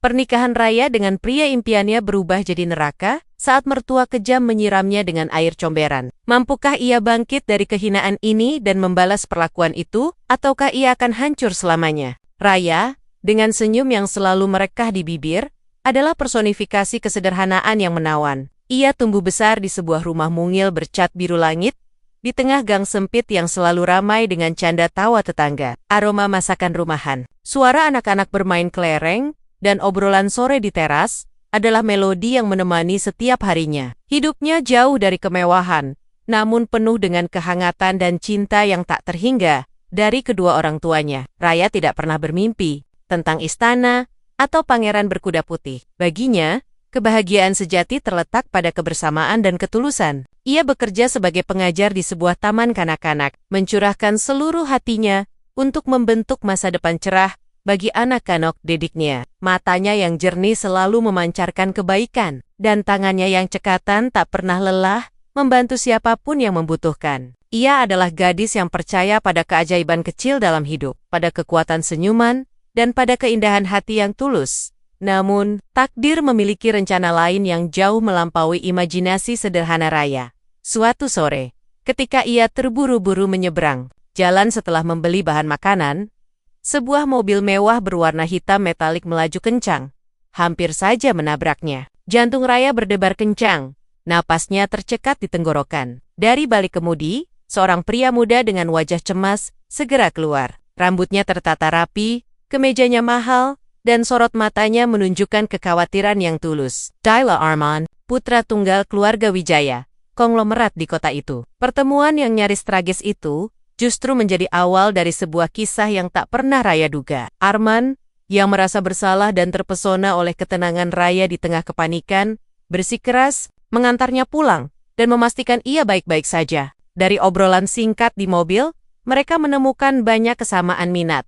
Pernikahan Raya dengan pria impiannya berubah jadi neraka saat mertua kejam menyiramnya dengan air comberan. Mampukah ia bangkit dari kehinaan ini dan membalas perlakuan itu, ataukah ia akan hancur selamanya? Raya, dengan senyum yang selalu merekah di bibir, adalah personifikasi kesederhanaan yang menawan. Ia tumbuh besar di sebuah rumah mungil bercat biru langit, di tengah gang sempit yang selalu ramai dengan canda tawa tetangga, aroma masakan rumahan, suara anak-anak bermain kelereng, dan obrolan sore di teras adalah melodi yang menemani setiap harinya. Hidupnya jauh dari kemewahan, namun penuh dengan kehangatan dan cinta yang tak terhingga dari kedua orang tuanya. Raya tidak pernah bermimpi tentang istana atau pangeran berkuda putih. Baginya, kebahagiaan sejati terletak pada kebersamaan dan ketulusan. Ia bekerja sebagai pengajar di sebuah taman kanak-kanak, mencurahkan seluruh hatinya untuk membentuk masa depan cerah bagi anak-anak didiknya. Matanya yang jernih selalu memancarkan kebaikan, dan tangannya yang cekatan tak pernah lelah membantu siapapun yang membutuhkan. Ia adalah gadis yang percaya pada keajaiban kecil dalam hidup, pada kekuatan senyuman, dan pada keindahan hati yang tulus. Namun, takdir memiliki rencana lain yang jauh melampaui imajinasi sederhana Raya. Suatu sore, ketika ia terburu-buru menyeberang jalan setelah membeli bahan makanan, sebuah mobil mewah berwarna hitam metalik melaju kencang, hampir saja menabraknya. Jantung Raya berdebar kencang, napasnya tercekat di tenggorokan. Dari balik kemudi, seorang pria muda dengan wajah cemas segera keluar. Rambutnya tertata rapi, kemejanya mahal, dan sorot matanya menunjukkan kekhawatiran yang tulus. Tyler Arman, putra tunggal keluarga Wijaya, konglomerat di kota itu. Pertemuan yang nyaris tragis itu justru menjadi awal dari sebuah kisah yang tak pernah Raya duga. Arman, yang merasa bersalah dan terpesona oleh ketenangan Raya di tengah kepanikan, bersikeras mengantarnya pulang dan memastikan ia baik-baik saja. Dari obrolan singkat di mobil, mereka menemukan banyak kesamaan minat.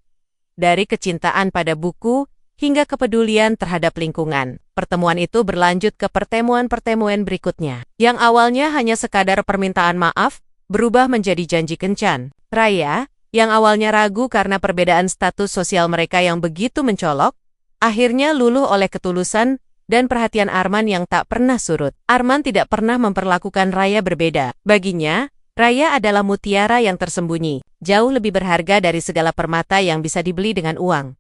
Dari kecintaan pada buku hingga kepedulian terhadap lingkungan. Pertemuan itu berlanjut ke pertemuan-pertemuan berikutnya, yang awalnya hanya sekadar permintaan maaf, berubah menjadi janji kencan. Raya, yang awalnya ragu karena perbedaan status sosial mereka yang begitu mencolok, akhirnya luluh oleh ketulusan dan perhatian Arman yang tak pernah surut. Arman tidak pernah memperlakukan Raya berbeda. Baginya, Raya adalah mutiara yang tersembunyi, jauh lebih berharga dari segala permata yang bisa dibeli dengan uang.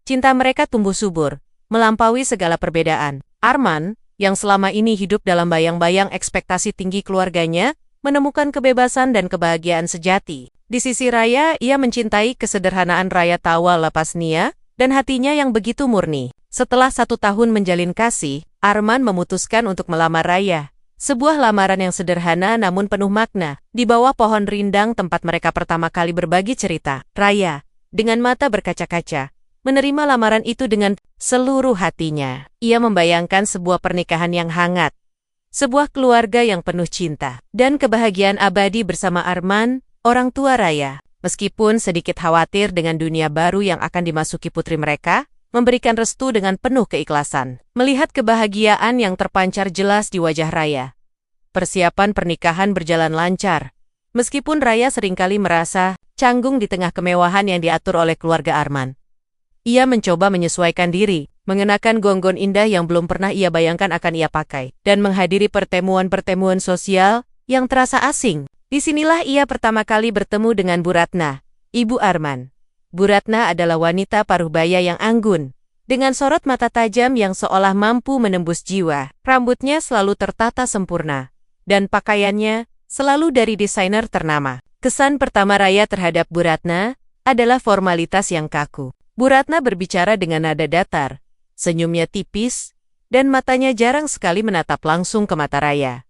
Cinta mereka tumbuh subur, melampaui segala perbedaan. Arman, yang selama ini hidup dalam bayang-bayang ekspektasi tinggi keluarganya, menemukan kebebasan dan kebahagiaan sejati. Di sisi Raya, ia mencintai kesederhanaan Raya tawa lepas nia, dan hatinya yang begitu murni. Setelah 1 tahun menjalin kasih, Arman memutuskan untuk melamar Raya. Sebuah lamaran yang sederhana namun penuh makna, di bawah pohon rindang tempat mereka pertama kali berbagi cerita. Raya, dengan mata berkaca-kaca, menerima lamaran itu dengan seluruh hatinya. Ia membayangkan sebuah pernikahan yang hangat, sebuah keluarga yang penuh cinta, dan kebahagiaan abadi bersama Arman, orang tua Raya. Meskipun sedikit khawatir dengan dunia baru yang akan dimasuki putri mereka, memberikan restu dengan penuh keikhlasan. Melihat kebahagiaan yang terpancar jelas di wajah Raya, persiapan pernikahan berjalan lancar. Meskipun Raya seringkali merasa canggung di tengah kemewahan yang diatur oleh keluarga Arman. Ia mencoba menyesuaikan diri, mengenakan gonggon indah yang belum pernah ia bayangkan akan ia pakai, dan menghadiri pertemuan-pertemuan sosial yang terasa asing. Disinilah ia pertama kali bertemu dengan Bu Ratna, ibu Arman. Bu Ratna adalah wanita paruh baya yang anggun, dengan sorot mata tajam yang seolah mampu menembus jiwa. Rambutnya selalu tertata sempurna, dan pakaiannya selalu dari desainer ternama. Kesan pertama Raya terhadap Bu Ratna adalah formalitas yang kaku. Bu Ratna berbicara dengan nada datar, senyumnya tipis, dan matanya jarang sekali menatap langsung ke mata Raya.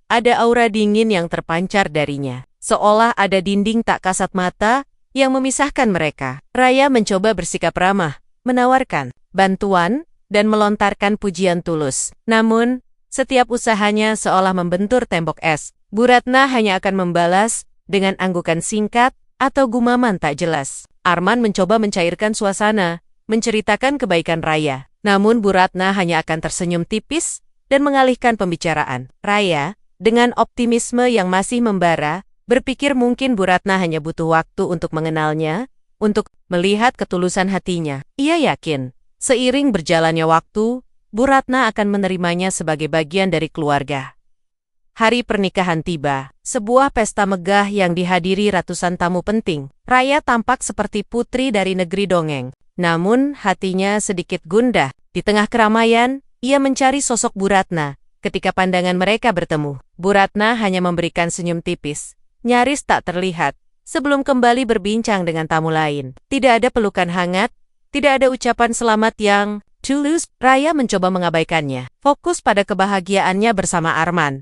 Ada aura dingin yang terpancar darinya, seolah ada dinding tak kasat mata yang memisahkan mereka. Raya mencoba bersikap ramah, menawarkan bantuan, dan melontarkan pujian tulus. Namun, setiap usahanya seolah membentur tembok es. Bu Ratna hanya akan membalas dengan anggukan singkat atau gumaman tak jelas. Arman mencoba mencairkan suasana, menceritakan kebaikan Raya. Namun Bu Ratna hanya akan tersenyum tipis dan mengalihkan pembicaraan. Raya, dengan optimisme yang masih membara, berpikir mungkin Bu Ratna hanya butuh waktu untuk mengenalnya, untuk melihat ketulusan hatinya. Ia yakin, Seiring berjalannya waktu, Bu Ratna akan menerimanya sebagai bagian dari keluarga. Hari pernikahan tiba, sebuah pesta megah yang dihadiri ratusan tamu penting. Raya tampak seperti putri dari negeri dongeng, namun hatinya sedikit gundah. Di tengah keramaian, ia mencari sosok Bu Ratna. Ketika pandangan mereka bertemu, Bu Ratna hanya memberikan senyum tipis, nyaris tak terlihat, sebelum kembali berbincang dengan tamu lain. Tidak ada pelukan hangat, tidak ada ucapan selamat yang tulus. Raya mencoba mengabaikannya, fokus pada kebahagiaannya bersama Arman.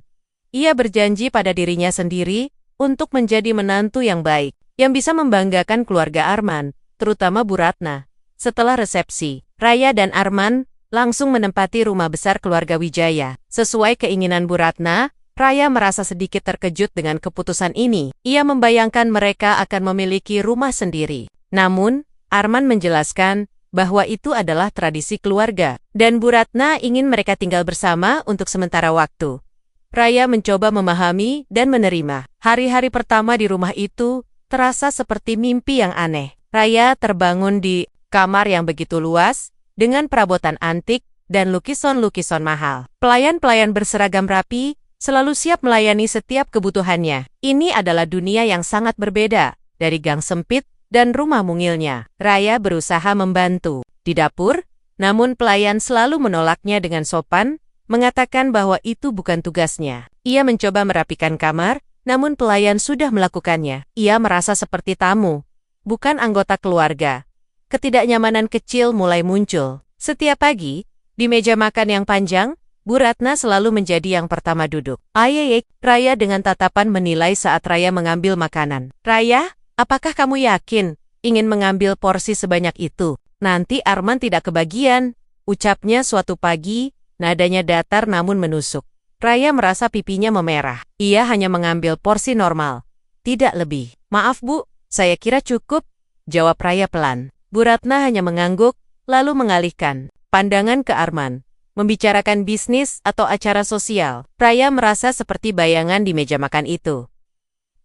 Ia berjanji pada dirinya sendiri untuk menjadi menantu yang baik, yang bisa membanggakan keluarga Arman, terutama Bu Ratna. Setelah resepsi, Raya dan Arman langsung menempati rumah besar keluarga Wijaya. Sesuai keinginan Bu Ratna, Raya merasa sedikit terkejut dengan keputusan ini. Ia membayangkan mereka akan memiliki rumah sendiri. Namun, Arman menjelaskan bahwa itu adalah tradisi keluarga, dan Bu Ratna ingin mereka tinggal bersama untuk sementara waktu. Raya mencoba memahami dan menerima. Hari-hari pertama di rumah itu terasa seperti mimpi yang aneh. Raya terbangun di kamar yang begitu luas, dengan perabotan antik dan lukisan-lukisan mahal. Pelayan-pelayan berseragam rapi selalu siap melayani setiap kebutuhannya. Ini adalah dunia yang sangat berbeda dari gang sempit dan rumah mungilnya. Raya berusaha membantu di dapur, namun pelayan selalu menolaknya dengan sopan, mengatakan bahwa itu bukan tugasnya. Ia mencoba merapikan kamar, namun pelayan sudah melakukannya. Ia merasa seperti tamu, bukan anggota keluarga. Ketidaknyamanan kecil mulai muncul. Setiap pagi, di meja makan yang panjang, Bu Ratna selalu menjadi yang pertama duduk. Ayek, Raya dengan tatapan menilai saat Raya mengambil makanan. Raya, apakah kamu yakin ingin mengambil porsi sebanyak itu? Nanti Arman tidak kebagian, ucapnya suatu pagi, nadanya datar namun menusuk. Raya merasa pipinya memerah. Ia hanya mengambil porsi normal, tidak lebih. Maaf Bu, saya kira cukup, jawab Raya pelan. Bu Ratna hanya mengangguk, lalu mengalihkan pandangan ke Arman, membicarakan bisnis atau acara sosial. Raya merasa seperti bayangan di meja makan itu.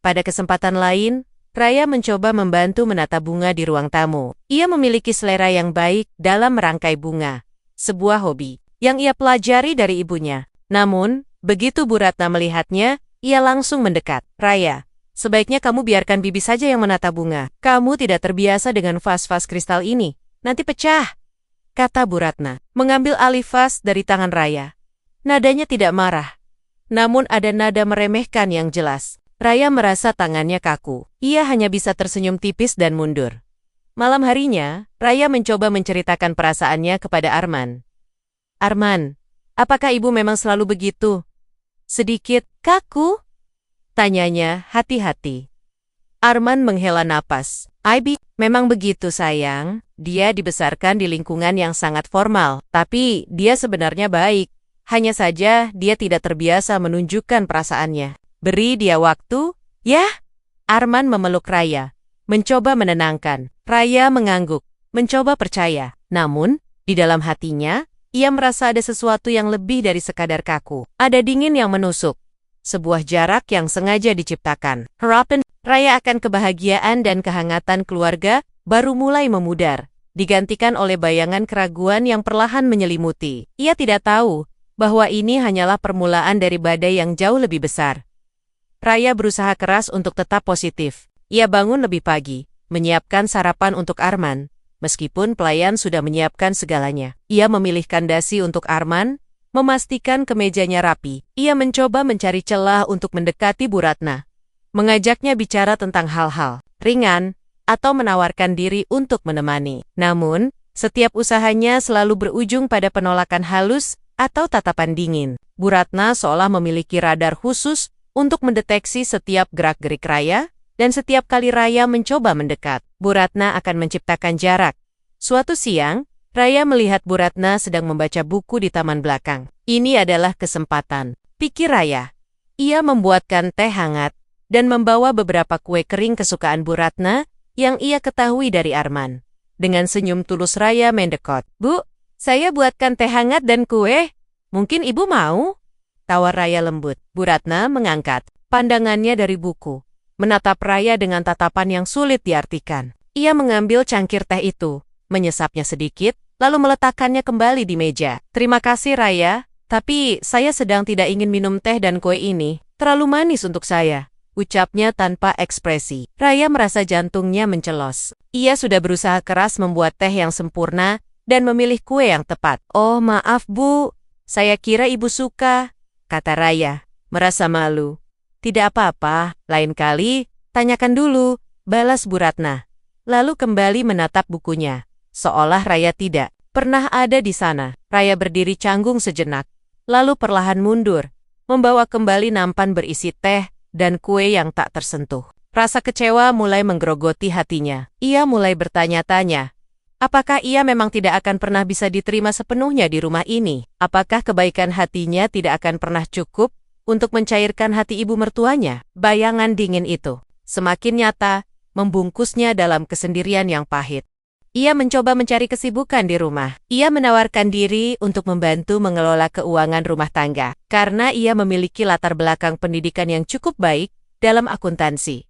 Pada kesempatan lain, Raya mencoba membantu menata bunga di ruang tamu. Ia memiliki selera yang baik dalam merangkai bunga, sebuah hobi yang ia pelajari dari ibunya. Namun, begitu Bu Ratna melihatnya, ia langsung mendekat. Raya, sebaiknya kamu biarkan bibi saja yang menata bunga. Kamu tidak terbiasa dengan vas-vas kristal ini. Nanti pecah, kata Bu Ratna, mengambil alih vas dari tangan Raya. Nadanya tidak marah, namun ada nada meremehkan yang jelas. Raya merasa tangannya kaku. Ia hanya bisa tersenyum tipis dan mundur. Malam harinya, Raya mencoba menceritakan perasaannya kepada Arman. Arman, apakah ibu memang selalu begitu? Sedikit kaku? Tanyanya hati-hati. Arman menghela napas. Aibi, memang begitu sayang. Dia dibesarkan di lingkungan yang sangat formal, tapi dia sebenarnya baik. Hanya saja dia tidak terbiasa menunjukkan perasaannya. Beri dia waktu, ya? Arman memeluk Raya, mencoba menenangkan. Raya mengangguk, mencoba percaya. Namun, di dalam hatinya, ia merasa ada sesuatu yang lebih dari sekadar kaku. Ada dingin yang menusuk. Sebuah jarak yang sengaja diciptakan. Harapan Raya akan kebahagiaan dan kehangatan keluarga baru mulai memudar, digantikan oleh bayangan keraguan yang perlahan menyelimuti. Ia tidak tahu bahwa ini hanyalah permulaan dari badai yang jauh lebih besar. Raya berusaha keras untuk tetap positif. Ia bangun lebih pagi, menyiapkan sarapan untuk Arman, meskipun pelayan sudah menyiapkan segalanya. Ia memilihkan dasi untuk Arman, memastikan kemejanya rapi. Ia mencoba mencari celah untuk mendekati Bu Ratna, mengajaknya bicara tentang hal-hal ringan, atau menawarkan diri untuk menemani. Namun, setiap usahanya selalu berujung pada penolakan halus atau tatapan dingin. Bu Ratna seolah memiliki radar khusus untuk mendeteksi setiap gerak-gerik Raya, dan setiap kali Raya mencoba mendekat, Bu Ratna akan menciptakan jarak. Suatu siang, Raya melihat Bu Ratna sedang membaca buku di taman belakang. Ini adalah kesempatan, pikir Raya. Ia membuatkan teh hangat, dan membawa beberapa kue kering kesukaan Bu Ratna yang ia ketahui dari Arman. Dengan senyum tulus Raya mendekot. Bu, saya buatkan teh hangat dan kue. Mungkin ibu mau? Tawar Raya lembut. Bu Ratna mengangkat pandangannya dari buku, menatap Raya dengan tatapan yang sulit diartikan. Ia mengambil cangkir teh itu, menyesapnya sedikit, lalu meletakkannya kembali di meja. Terima kasih, Raya, tapi saya sedang tidak ingin minum teh dan kue ini. Terlalu manis untuk saya, ucapnya tanpa ekspresi. Raya merasa jantungnya mencelos. Ia sudah berusaha keras membuat teh yang sempurna dan memilih kue yang tepat. Oh, maaf, Bu. Saya kira Ibu suka, kata Raya, merasa malu. Tidak apa-apa, lain kali, tanyakan dulu, balas Bu Ratna. Lalu kembali menatap bukunya, seolah Raya tidak pernah ada di sana. Raya berdiri canggung sejenak, lalu perlahan mundur, membawa kembali nampan berisi teh dan kue yang tak tersentuh. Rasa kecewa mulai menggerogoti hatinya. Ia mulai bertanya-tanya, apakah ia memang tidak akan pernah bisa diterima sepenuhnya di rumah ini? Apakah kebaikan hatinya tidak akan pernah cukup untuk mencairkan hati ibu mertuanya? Bayangan dingin itu semakin nyata, membungkusnya dalam kesendirian yang pahit. Ia mencoba mencari kesibukan di rumah. Ia menawarkan diri untuk membantu mengelola keuangan rumah tangga, karena ia memiliki latar belakang pendidikan yang cukup baik dalam akuntansi.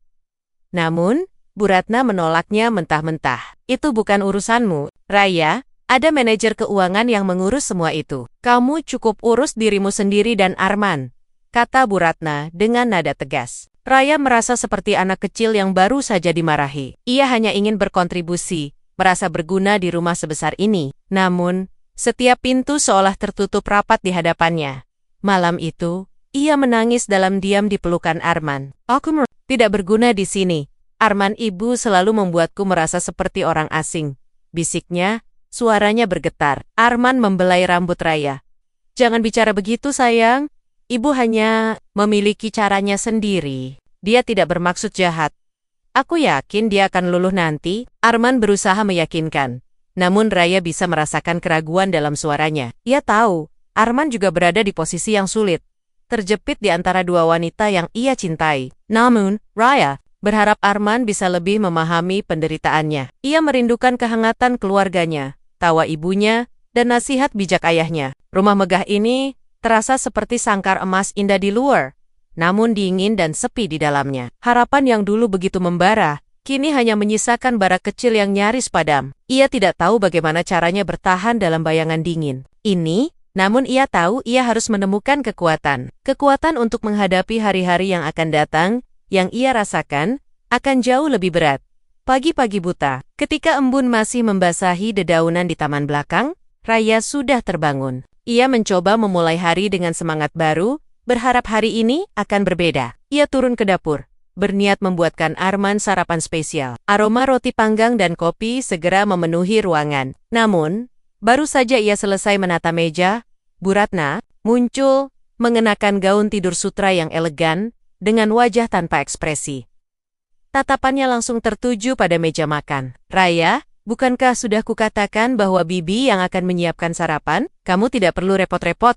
Namun, Bu Ratna menolaknya mentah-mentah. Itu bukan urusanmu, Raya. Ada manajer keuangan yang mengurus semua itu. Kamu cukup urus dirimu sendiri dan Arman, kata Bu Ratna dengan nada tegas. Raya merasa seperti anak kecil yang baru saja dimarahi. Ia hanya ingin berkontribusi, merasa berguna di rumah sebesar ini. Namun, setiap pintu seolah tertutup rapat di hadapannya. Malam itu, ia menangis dalam diam di pelukan Arman. Aku tidak berguna di sini. Arman, ibu selalu membuatku merasa seperti orang asing, bisiknya, suaranya bergetar. Arman membelai rambut Raya. Jangan bicara begitu, sayang. Ibu hanya memiliki caranya sendiri. Dia tidak bermaksud jahat. Aku yakin dia akan luluh nanti. Arman berusaha meyakinkan. Namun Raya bisa merasakan keraguan dalam suaranya. Ia tahu, Arman juga berada di posisi yang sulit, terjepit di antara dua wanita yang ia cintai. Namun, Raya berharap Arman bisa lebih memahami penderitaannya. Ia merindukan kehangatan keluarganya, tawa ibunya, dan nasihat bijak ayahnya. Rumah megah ini terasa seperti sangkar emas indah di luar, namun dingin dan sepi di dalamnya. Harapan yang dulu begitu membara, kini hanya menyisakan bara kecil yang nyaris padam. Ia tidak tahu bagaimana caranya bertahan dalam bayangan dingin ini, namun ia tahu ia harus menemukan kekuatan. Kekuatan untuk menghadapi hari-hari yang akan datang, yang ia rasakan akan jauh lebih berat. Pagi-pagi buta, ketika embun masih membasahi dedaunan di taman belakang, Raya sudah terbangun. Ia mencoba memulai hari dengan semangat baru, berharap hari ini akan berbeda. Ia turun ke dapur, berniat membuatkan Arman sarapan spesial. Aroma roti panggang dan kopi segera memenuhi ruangan. Namun, baru saja ia selesai menata meja, Bu Ratna muncul, mengenakan gaun tidur sutra yang elegan, dengan wajah tanpa ekspresi. Tatapannya langsung tertuju pada meja makan. Raya, bukankah sudah kukatakan bahwa Bibi yang akan menyiapkan sarapan? Kamu tidak perlu repot-repot,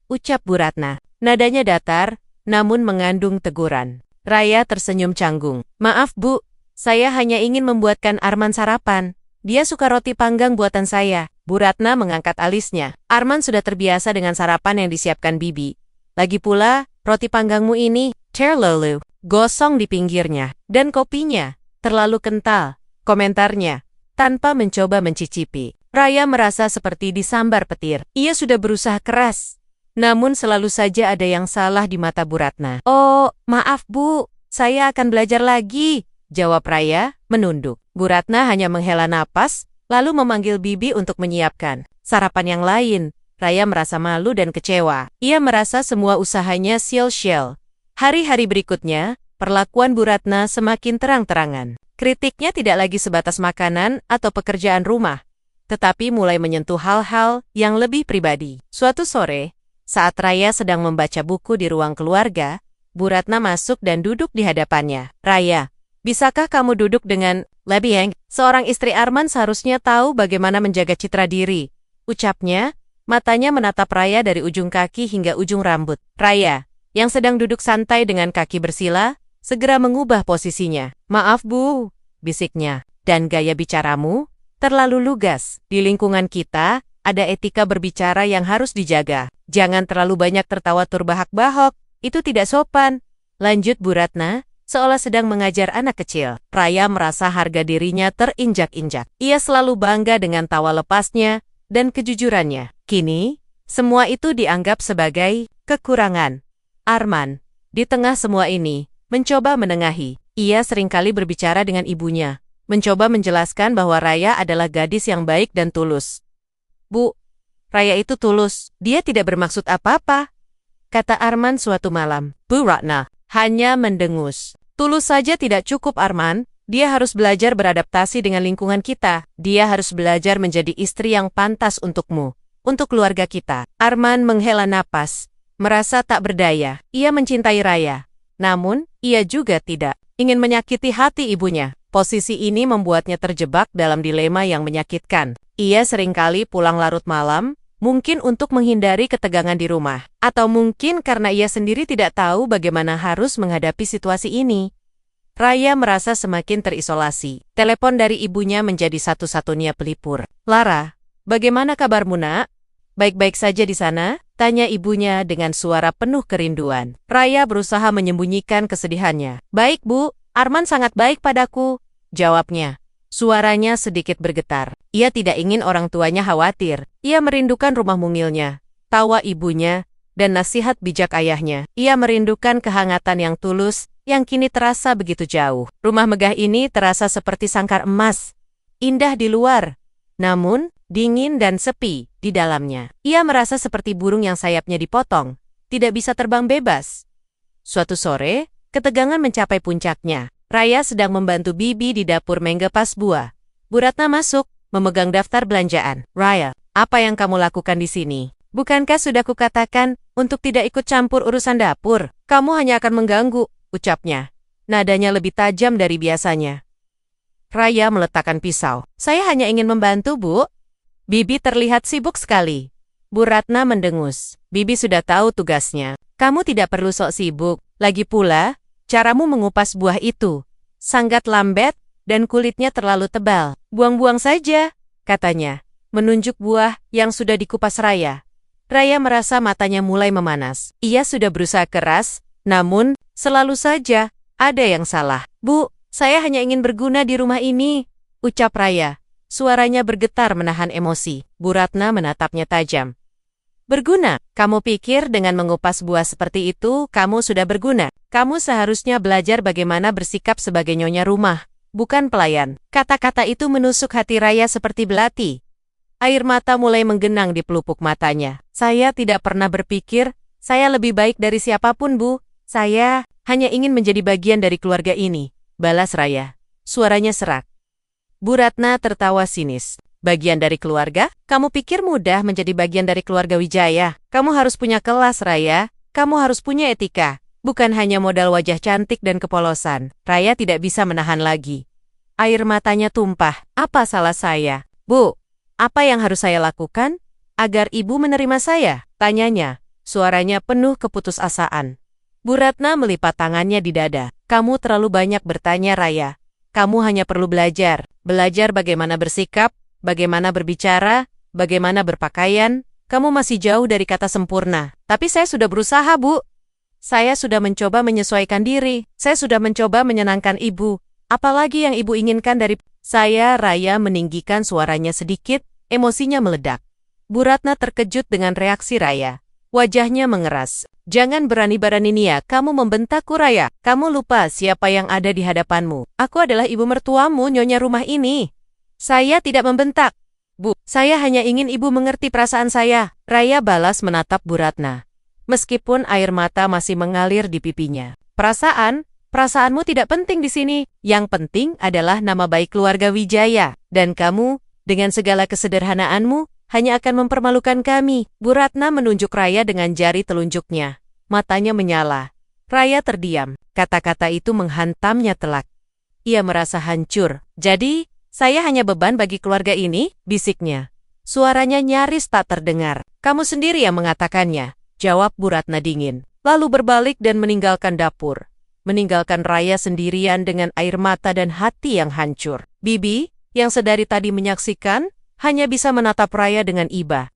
ucap Bu Ratna. Nadanya datar, namun mengandung teguran. Raya tersenyum canggung. Maaf, Bu, saya hanya ingin membuatkan Arman sarapan. Dia suka roti panggang buatan saya. Bu Ratna mengangkat alisnya. Arman sudah terbiasa dengan sarapan yang disiapkan Bibi. Lagi pula, roti panggangmu ini terlalu gosong di pinggirnya, dan kopinya terlalu kental, komentarnya, tanpa mencoba mencicipi. Raya merasa seperti disambar petir. Ia sudah berusaha keras, namun selalu saja ada yang salah di mata Bu Ratna. Oh, maaf Bu, saya akan belajar lagi, jawab Raya, menunduk. Bu Ratna hanya menghela napas, lalu memanggil Bibi untuk menyiapkan sarapan yang lain. Raya merasa malu dan kecewa. Ia merasa semua usahanya sia-sia. Hari-hari berikutnya, perlakuan Bu Ratna semakin terang-terangan. Kritiknya tidak lagi sebatas makanan atau pekerjaan rumah, tetapi mulai menyentuh hal-hal yang lebih pribadi. Suatu sore, saat Raya sedang membaca buku di ruang keluarga, Bu Ratna masuk dan duduk di hadapannya. Raya, bisakah kamu duduk dengan lebih? Seorang istri Arman seharusnya tahu bagaimana menjaga citra diri, ucapnya, matanya menatap Raya dari ujung kaki hingga ujung rambut. Raya, yang sedang duduk santai dengan kaki bersila, segera mengubah posisinya. Maaf Bu, bisiknya, dan gaya bicaramu terlalu lugas. Di lingkungan kita, ada etika berbicara yang harus dijaga. Jangan terlalu banyak tertawa terbahak-bahok, itu tidak sopan. Lanjut Bu Ratna, seolah sedang mengajar anak kecil. Raya merasa harga dirinya terinjak-injak. Ia selalu bangga dengan tawa lepasnya dan kejujurannya. Kini, semua itu dianggap sebagai kekurangan. Arman, di tengah semua ini, mencoba menengahi. Ia seringkali berbicara dengan ibunya, mencoba menjelaskan bahwa Raya adalah gadis yang baik dan tulus. "Bu, Raya itu tulus. Dia tidak bermaksud apa-apa," kata Arman suatu malam. Bu Ratna hanya mendengus. "Tulus saja tidak cukup, Arman. Dia harus belajar beradaptasi dengan lingkungan kita. Dia harus belajar menjadi istri yang pantas untukmu, untuk keluarga kita." Arman menghela napas, merasa tak berdaya. Ia mencintai Raya, namun ia juga tidak ingin menyakiti hati ibunya. Posisi ini membuatnya terjebak dalam dilema yang menyakitkan. Ia seringkali pulang larut malam, mungkin untuk menghindari ketegangan di rumah, atau mungkin karena ia sendiri tidak tahu bagaimana harus menghadapi situasi ini. Raya merasa semakin terisolasi. Telepon dari ibunya menjadi satu-satunya pelipur. "Lara, bagaimana kabarmu, Nak? Baik-baik saja di sana?" tanya ibunya dengan suara penuh kerinduan. Raya berusaha menyembunyikan kesedihannya. "Baik, Bu. Arman sangat baik padaku," jawabnya. Suaranya sedikit bergetar. Ia tidak ingin orang tuanya khawatir. Ia merindukan rumah mungilnya, tawa ibunya, dan nasihat bijak ayahnya. Ia merindukan kehangatan yang tulus, yang kini terasa begitu jauh. Rumah megah ini terasa seperti sangkar emas. Indah di luar, namun dingin dan sepi di dalamnya. Ia merasa seperti burung yang sayapnya dipotong, tidak bisa terbang bebas. Suatu sore, ketegangan mencapai puncaknya. Raya sedang membantu Bibi di dapur menggepas buah. Bu Ratna masuk, memegang daftar belanjaan. "Raya, apa yang kamu lakukan di sini? Bukankah sudah kukatakan untuk tidak ikut campur urusan dapur? Kamu hanya akan mengganggu," ucapnya. Nadanya lebih tajam dari biasanya. Raya meletakkan pisau. "Saya hanya ingin membantu, Bu." Bibi terlihat sibuk sekali. Bu Ratna mendengus. "Bibi sudah tahu tugasnya. Kamu tidak perlu sok sibuk. Lagi pula, caramu mengupas buah itu sangat lambat dan kulitnya terlalu tebal. Buang-buang saja," katanya, menunjuk buah yang sudah dikupas Raya. Raya merasa matanya mulai memanas. Ia sudah berusaha keras, namun selalu saja ada yang salah. "Bu, saya hanya ingin berguna di rumah ini," ucap Raya. Suaranya bergetar menahan emosi. Bu Ratna menatapnya tajam. "Berguna? Kamu pikir dengan mengupas buah seperti itu, kamu sudah berguna? Kamu seharusnya belajar bagaimana bersikap sebagai nyonya rumah, bukan pelayan." Kata-kata itu menusuk hati Raya seperti belati. Air mata mulai menggenang di pelupuk matanya. "Saya tidak pernah berpikir saya lebih baik dari siapapun, Bu. Saya hanya ingin menjadi bagian dari keluarga ini," balas Raya. Suaranya serak. Bu Ratna tertawa sinis. "Bagian dari keluarga? Kamu pikir mudah menjadi bagian dari keluarga Wijaya? Kamu harus punya kelas, Raya. Kamu harus punya etika. Bukan hanya modal wajah cantik dan kepolosan." Raya tidak bisa menahan lagi. Air matanya tumpah. "Apa salah saya? Bu, apa yang harus saya lakukan agar ibu menerima saya?" tanyanya. Suaranya penuh keputusasaan. Bu Ratna melipat tangannya di dada. "Kamu terlalu banyak bertanya, Raya. Kamu hanya perlu belajar. Belajar bagaimana bersikap, bagaimana berbicara, bagaimana berpakaian. Kamu masih jauh dari kata sempurna. Tapi saya sudah berusaha, Bu. Saya sudah mencoba menyesuaikan diri. Saya sudah mencoba menyenangkan ibu. Apalagi yang ibu inginkan dari saya?" Raya meninggikan suaranya sedikit, emosinya meledak. Bu Ratna terkejut dengan reaksi Raya. Wajahnya mengeras. "Jangan berani-beraninya kamu membentakku, Raya. Kamu lupa siapa yang ada di hadapanmu. Aku adalah ibu mertuamu, nyonya rumah ini." "Saya tidak membentak, Bu. Saya hanya ingin ibu mengerti perasaan saya," Raya balas menatap Bu Ratna. Meskipun air mata masih mengalir di pipinya. Perasaanmu tidak penting di sini. Yang penting adalah nama baik keluarga Wijaya. Dan kamu, dengan segala kesederhanaanmu, hanya akan mempermalukan kami." Bu Ratna menunjuk Raya dengan jari telunjuknya. Matanya menyala. Raya terdiam. Kata-kata itu menghantamnya telak. Ia merasa hancur. "Jadi, saya hanya beban bagi keluarga ini?" bisiknya. Suaranya nyaris tak terdengar. "Kamu sendiri yang mengatakannya," jawab Bu Ratna dingin. Lalu berbalik dan meninggalkan dapur. Meninggalkan Raya sendirian dengan air mata dan hati yang hancur. Bibi, yang sedari tadi menyaksikan, hanya bisa menatap Raya dengan iba.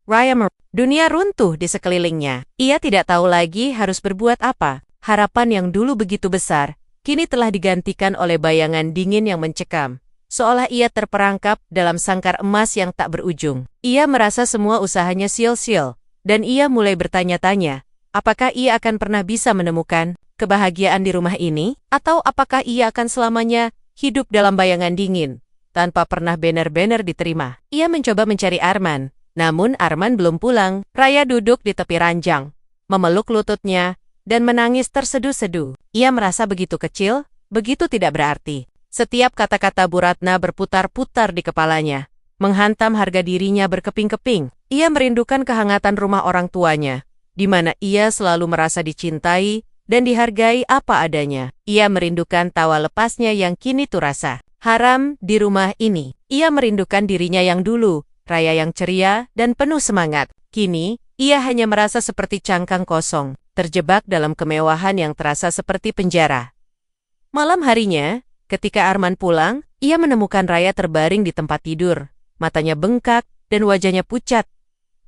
Dunia runtuh di sekelilingnya. Ia tidak tahu lagi harus berbuat apa. Harapan yang dulu begitu besar, kini telah digantikan oleh bayangan dingin yang mencekam, seolah ia terperangkap dalam sangkar emas yang tak berujung. Ia merasa semua usahanya sia-sia, dan ia mulai bertanya-tanya, apakah ia akan pernah bisa menemukan kebahagiaan di rumah ini, atau apakah ia akan selamanya hidup dalam bayangan dingin, tanpa pernah benar-benar diterima. Ia mencoba mencari Arman, namun Arman belum pulang. Raya duduk di tepi ranjang, memeluk lututnya, dan menangis terseduh-seduh. Ia merasa begitu kecil, begitu tidak berarti. Setiap kata-kata Bu Ratna berputar-putar di kepalanya, menghantam harga dirinya berkeping-keping. Ia merindukan kehangatan rumah orang tuanya, di mana ia selalu merasa dicintai dan dihargai apa adanya. Ia merindukan tawa lepasnya yang kini terasa haram di rumah ini. Ia merindukan dirinya yang dulu, Raya yang ceria dan penuh semangat. Kini, ia hanya merasa seperti cangkang kosong, terjebak dalam kemewahan yang terasa seperti penjara. Malam harinya, ketika Arman pulang, ia menemukan Raya terbaring di tempat tidur. Matanya bengkak dan wajahnya pucat.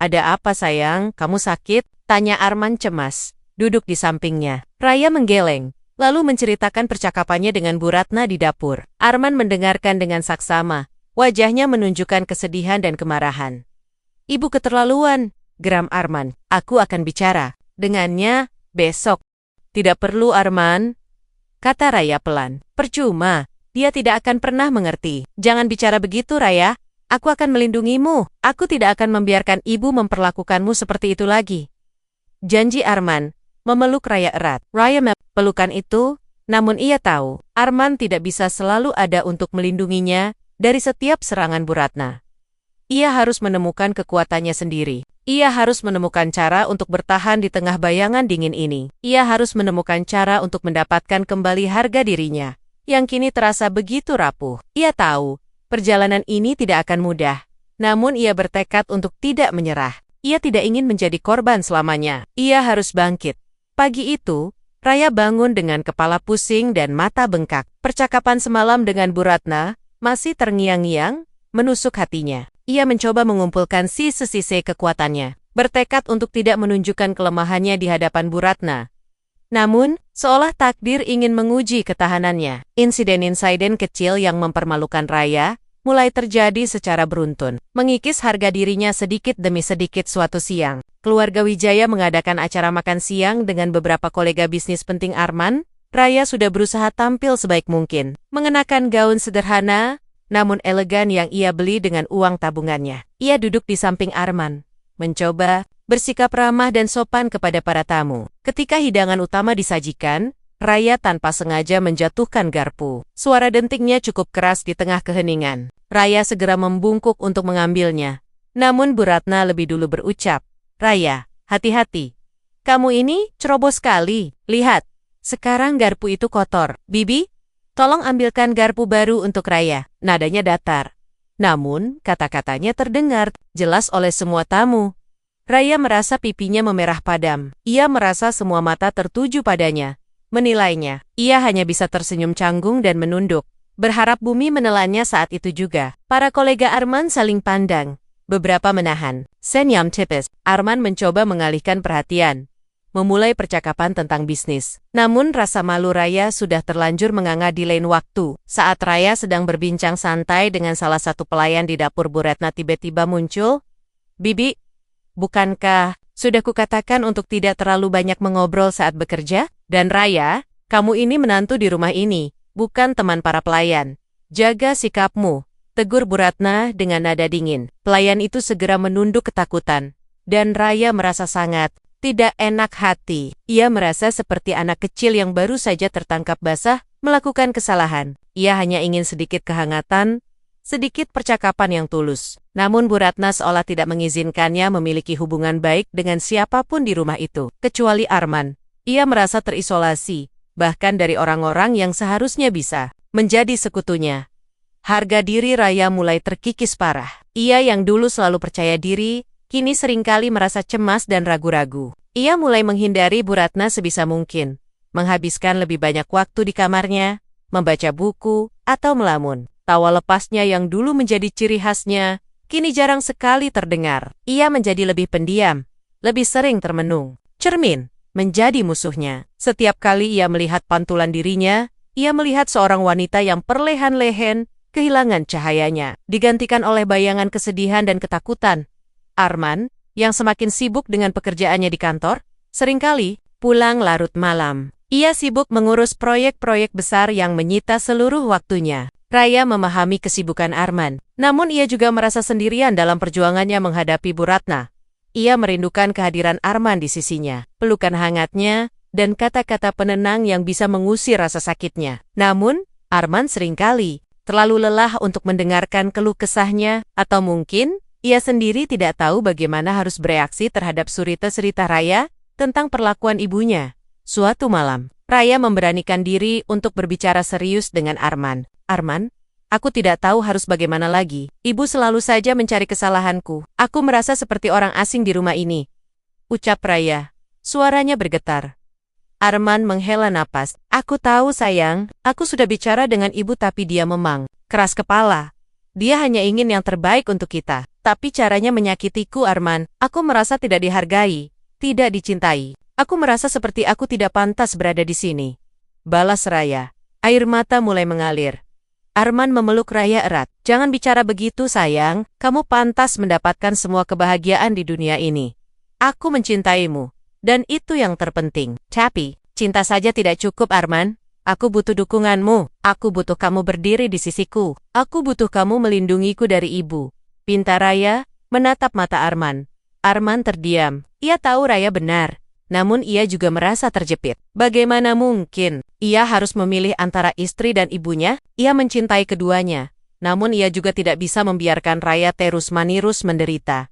"Ada apa sayang, kamu sakit?" tanya Arman cemas, duduk di sampingnya. Raya menggeleng, lalu menceritakan percakapannya dengan Bu Ratna di dapur. Arman mendengarkan dengan saksama, wajahnya menunjukkan kesedihan dan kemarahan. "Ibu keterlaluan," geram Arman. "Aku akan bicara dengannya besok." "Tidak perlu Arman," kata Raya pelan. "Percuma, dia tidak akan pernah mengerti." "Jangan bicara begitu Raya, aku akan melindungimu. Aku tidak akan membiarkan ibu memperlakukanmu seperti itu lagi." Janji Arman, memeluk Raya erat. Raya pelukan itu, namun ia tahu, Arman tidak bisa selalu ada untuk melindunginya dari setiap serangan Bu Ratna. Ia harus menemukan kekuatannya sendiri. Ia harus menemukan cara untuk bertahan di tengah bayangan dingin ini. Ia harus menemukan cara untuk mendapatkan kembali harga dirinya, yang kini terasa begitu rapuh. Ia tahu, perjalanan ini tidak akan mudah. Namun ia bertekad untuk tidak menyerah. Ia tidak ingin menjadi korban selamanya. Ia harus bangkit. Pagi itu, Raya bangun dengan kepala pusing dan mata bengkak. Percakapan semalam dengan Bu Ratna masih terngiang-ngiang, menusuk hatinya. Ia mencoba mengumpulkan sisa-sisa kekuatannya, bertekad untuk tidak menunjukkan kelemahannya di hadapan Bu Ratna. Namun, seolah takdir ingin menguji ketahanannya. Insiden-insiden kecil yang mempermalukan Raya mulai terjadi secara beruntun, mengikis harga dirinya sedikit demi sedikit. Suatu siang, keluarga Wijaya mengadakan acara makan siang dengan beberapa kolega bisnis penting Arman. Raya sudah berusaha tampil sebaik mungkin, mengenakan gaun sederhana, namun elegan yang ia beli dengan uang tabungannya. Ia duduk di samping Arman, mencoba bersikap ramah dan sopan kepada para tamu. Ketika hidangan utama disajikan, Raya tanpa sengaja menjatuhkan garpu. Suara dentingnya cukup keras di tengah keheningan. Raya segera membungkuk untuk mengambilnya. Namun Bu Ratna lebih dulu berucap, "Raya, hati-hati. Kamu ini ceroboh sekali. Lihat, sekarang garpu itu kotor. Bibi, tolong ambilkan garpu baru untuk Raya." Nadanya datar. Namun, kata-katanya terdengar jelas oleh semua tamu. Raya merasa pipinya memerah padam. Ia merasa semua mata tertuju padanya, menilainya. Ia hanya bisa tersenyum canggung dan menunduk, berharap bumi menelannya saat itu juga. Para kolega Arman saling pandang, beberapa menahan senyum tipis. Arman mencoba mengalihkan perhatian, memulai percakapan tentang bisnis. Namun rasa malu Raya sudah terlanjur menganga di lain waktu. Saat Raya sedang berbincang santai dengan salah satu pelayan di dapur, Bu Ratna tiba-tiba muncul. "Bibi, bukankah sudah kukatakan untuk tidak terlalu banyak mengobrol saat bekerja? Dan Raya, kamu ini menantu di rumah ini, bukan teman para pelayan. Jaga sikapmu," tegur Bu Ratna dengan nada dingin. Pelayan itu segera menunduk ketakutan, dan Raya merasa sangat tidak enak hati. Ia merasa seperti anak kecil yang baru saja tertangkap basah melakukan kesalahan. Ia hanya ingin sedikit kehangatan, sedikit percakapan yang tulus. Namun Bu Ratna seolah tidak mengizinkannya memiliki hubungan baik dengan siapapun di rumah itu, kecuali Arman. Ia merasa terisolasi, bahkan dari orang-orang yang seharusnya bisa menjadi sekutunya. Harga diri Raya mulai terkikis parah. Ia yang dulu selalu percaya diri, kini seringkali merasa cemas dan ragu-ragu. Ia mulai menghindari Bu Ratna sebisa mungkin, menghabiskan lebih banyak waktu di kamarnya, membaca buku, atau melamun. Tawa lepasnya yang dulu menjadi ciri khasnya, kini jarang sekali terdengar. Ia menjadi lebih pendiam, lebih sering termenung. Cermin menjadi musuhnya. Setiap kali ia melihat pantulan dirinya, ia melihat seorang wanita yang perlahan-lahan kehilangan cahayanya, digantikan oleh bayangan kesedihan dan ketakutan. Arman, yang semakin sibuk dengan pekerjaannya di kantor, seringkali pulang larut malam. Ia sibuk mengurus proyek-proyek besar yang menyita seluruh waktunya. Raya memahami kesibukan Arman, namun ia juga merasa sendirian dalam perjuangannya menghadapi Bu Ratna. Ia merindukan kehadiran Arman di sisinya, pelukan hangatnya, dan kata-kata penenang yang bisa mengusir rasa sakitnya. Namun, Arman seringkali terlalu lelah untuk mendengarkan keluh kesahnya, atau mungkin ia sendiri tidak tahu bagaimana harus bereaksi terhadap cerita Raya tentang perlakuan ibunya. Suatu malam, Raya memberanikan diri untuk berbicara serius dengan Arman. Arman, aku tidak tahu harus bagaimana lagi. Ibu selalu saja mencari kesalahanku. Aku merasa seperti orang asing di rumah ini. Ucap Raya. Suaranya bergetar. Arman menghela napas. Aku tahu sayang, aku sudah bicara dengan ibu tapi dia memang keras kepala. Dia hanya ingin yang terbaik untuk kita. Tapi caranya menyakitiku Arman. Aku merasa tidak dihargai, tidak dicintai. Aku merasa seperti aku tidak pantas berada di sini. Balas Raya. Air mata mulai mengalir. Arman memeluk Raya erat. Jangan bicara begitu sayang, kamu pantas mendapatkan semua kebahagiaan di dunia ini. Aku mencintaimu, dan itu yang terpenting. Tapi, cinta saja tidak cukup Arman. Aku butuh dukunganmu, aku butuh kamu berdiri di sisiku. Aku butuh kamu melindungiku dari ibu. Pinta Raya menatap mata Arman. Arman terdiam. Ia tahu Raya benar. Namun ia juga merasa terjepit. Bagaimana mungkin? Ia harus memilih antara istri dan ibunya. Ia mencintai keduanya. Namun ia juga tidak bisa membiarkan Raya terus-menerus menderita.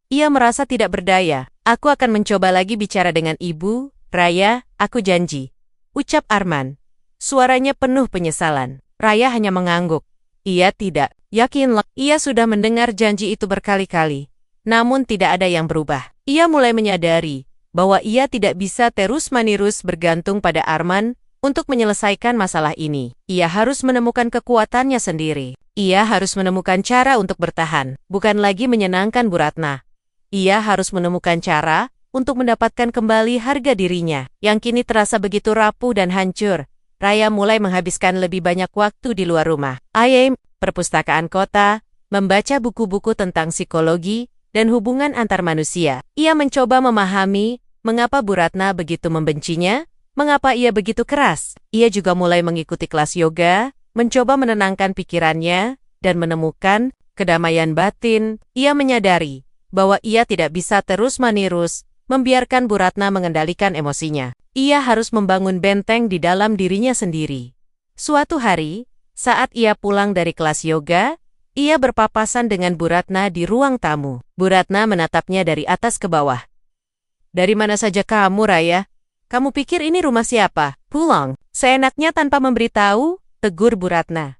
Ia merasa tidak berdaya. Aku akan mencoba lagi bicara dengan ibu. Raya, aku janji. Ucap Arman. Suaranya penuh penyesalan. Raya hanya mengangguk. Ia tidak. Yakinlah, ia sudah mendengar janji itu berkali-kali. Namun tidak ada yang berubah. Ia mulai menyadari bahwa ia tidak bisa terus-menerus bergantung pada Arman untuk menyelesaikan masalah ini. Ia harus menemukan kekuatannya sendiri. Ia harus menemukan cara untuk bertahan, bukan lagi menyenangkan Bu Ratna. Ia harus menemukan cara untuk mendapatkan kembali harga dirinya, yang kini terasa begitu rapuh dan hancur. Raya mulai menghabiskan lebih banyak waktu di luar rumah. Ayam, perpustakaan kota, membaca buku-buku tentang psikologi, dan hubungan antar manusia. Ia mencoba memahami mengapa Bu Ratna begitu membencinya, mengapa ia begitu keras. Ia juga mulai mengikuti kelas yoga, mencoba menenangkan pikirannya, dan menemukan kedamaian batin. Ia menyadari bahwa ia tidak bisa terus-menerus membiarkan Bu Ratna mengendalikan emosinya. Ia harus membangun benteng di dalam dirinya sendiri. Suatu hari, saat ia pulang dari kelas yoga, ia berpapasan dengan Bu Ratna di ruang tamu. Bu Ratna menatapnya dari atas ke bawah. Dari mana saja kamu, Raya? Kamu pikir ini rumah siapa? Pulang. Seenaknya tanpa memberitahu, tegur Bu Ratna.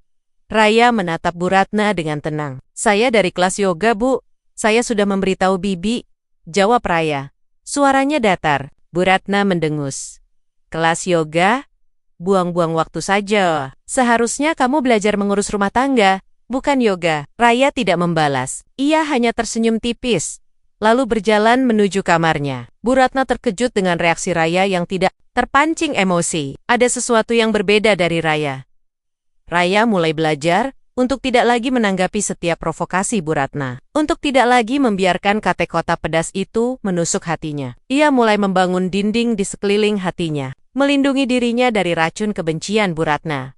Raya menatap Bu Ratna dengan tenang. Saya dari kelas yoga, Bu. Saya sudah memberitahu Bibi. Jawab Raya. Suaranya datar. Bu Ratna mendengus. Kelas yoga? Buang-buang waktu saja. Seharusnya kamu belajar mengurus rumah tangga. Bukan yoga. Raya tidak membalas. Ia hanya tersenyum tipis, lalu berjalan menuju kamarnya. Bu Ratna terkejut dengan reaksi Raya yang tidak terpancing emosi. Ada sesuatu yang berbeda dari Raya. Raya mulai belajar untuk tidak lagi menanggapi setiap provokasi Bu Ratna. Untuk tidak lagi membiarkan kata-kata pedas itu menusuk hatinya. Ia mulai membangun dinding di sekeliling hatinya, melindungi dirinya dari racun kebencian Bu Ratna.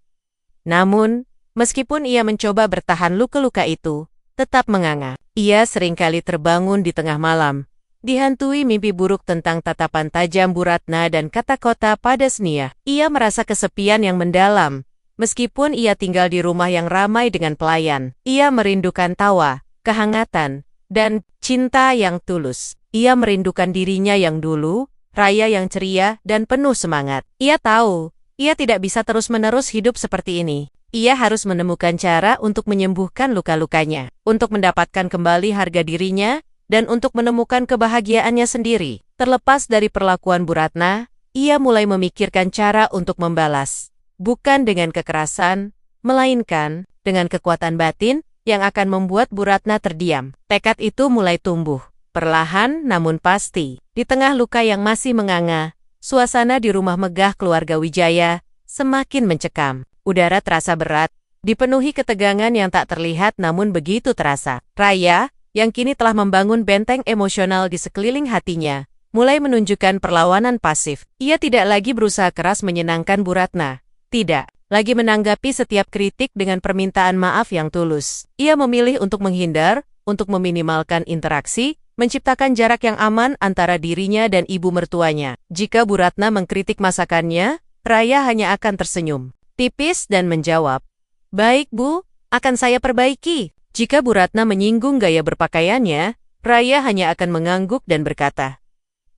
Namun, meskipun ia mencoba bertahan luka-luka itu, tetap menganga. Ia seringkali terbangun di tengah malam, dihantui mimpi buruk tentang tatapan tajam Bu Ratna dan kata-kata padas nia. Ia merasa kesepian yang mendalam. Meskipun ia tinggal di rumah yang ramai dengan pelayan, ia merindukan tawa, kehangatan, dan cinta yang tulus. Ia merindukan dirinya yang dulu, Raya yang ceria dan penuh semangat. Ia tahu, ia tidak bisa terus-menerus hidup seperti ini. Ia harus menemukan cara untuk menyembuhkan luka-lukanya, untuk mendapatkan kembali harga dirinya, dan untuk menemukan kebahagiaannya sendiri. Terlepas dari perlakuan Bu Ratna, ia mulai memikirkan cara untuk membalas. Bukan dengan kekerasan, melainkan dengan kekuatan batin yang akan membuat Bu Ratna terdiam. Tekad itu mulai tumbuh, perlahan namun pasti. Di tengah luka yang masih menganga, suasana di rumah megah keluarga Wijaya semakin mencekam. Udara terasa berat, dipenuhi ketegangan yang tak terlihat namun begitu terasa. Raya, yang kini telah membangun benteng emosional di sekeliling hatinya, mulai menunjukkan perlawanan pasif. Ia tidak lagi berusaha keras menyenangkan Bu Ratna. Tidak lagi menanggapi setiap kritik dengan permintaan maaf yang tulus. Ia memilih untuk menghindar, untuk meminimalkan interaksi, menciptakan jarak yang aman antara dirinya dan ibu mertuanya. Jika Bu Ratna mengkritik masakannya, Raya hanya akan tersenyum tipis dan menjawab, "Baik Bu, akan saya perbaiki." Jika Bu Ratna menyinggung gaya berpakaiannya, Raya hanya akan mengangguk dan berkata,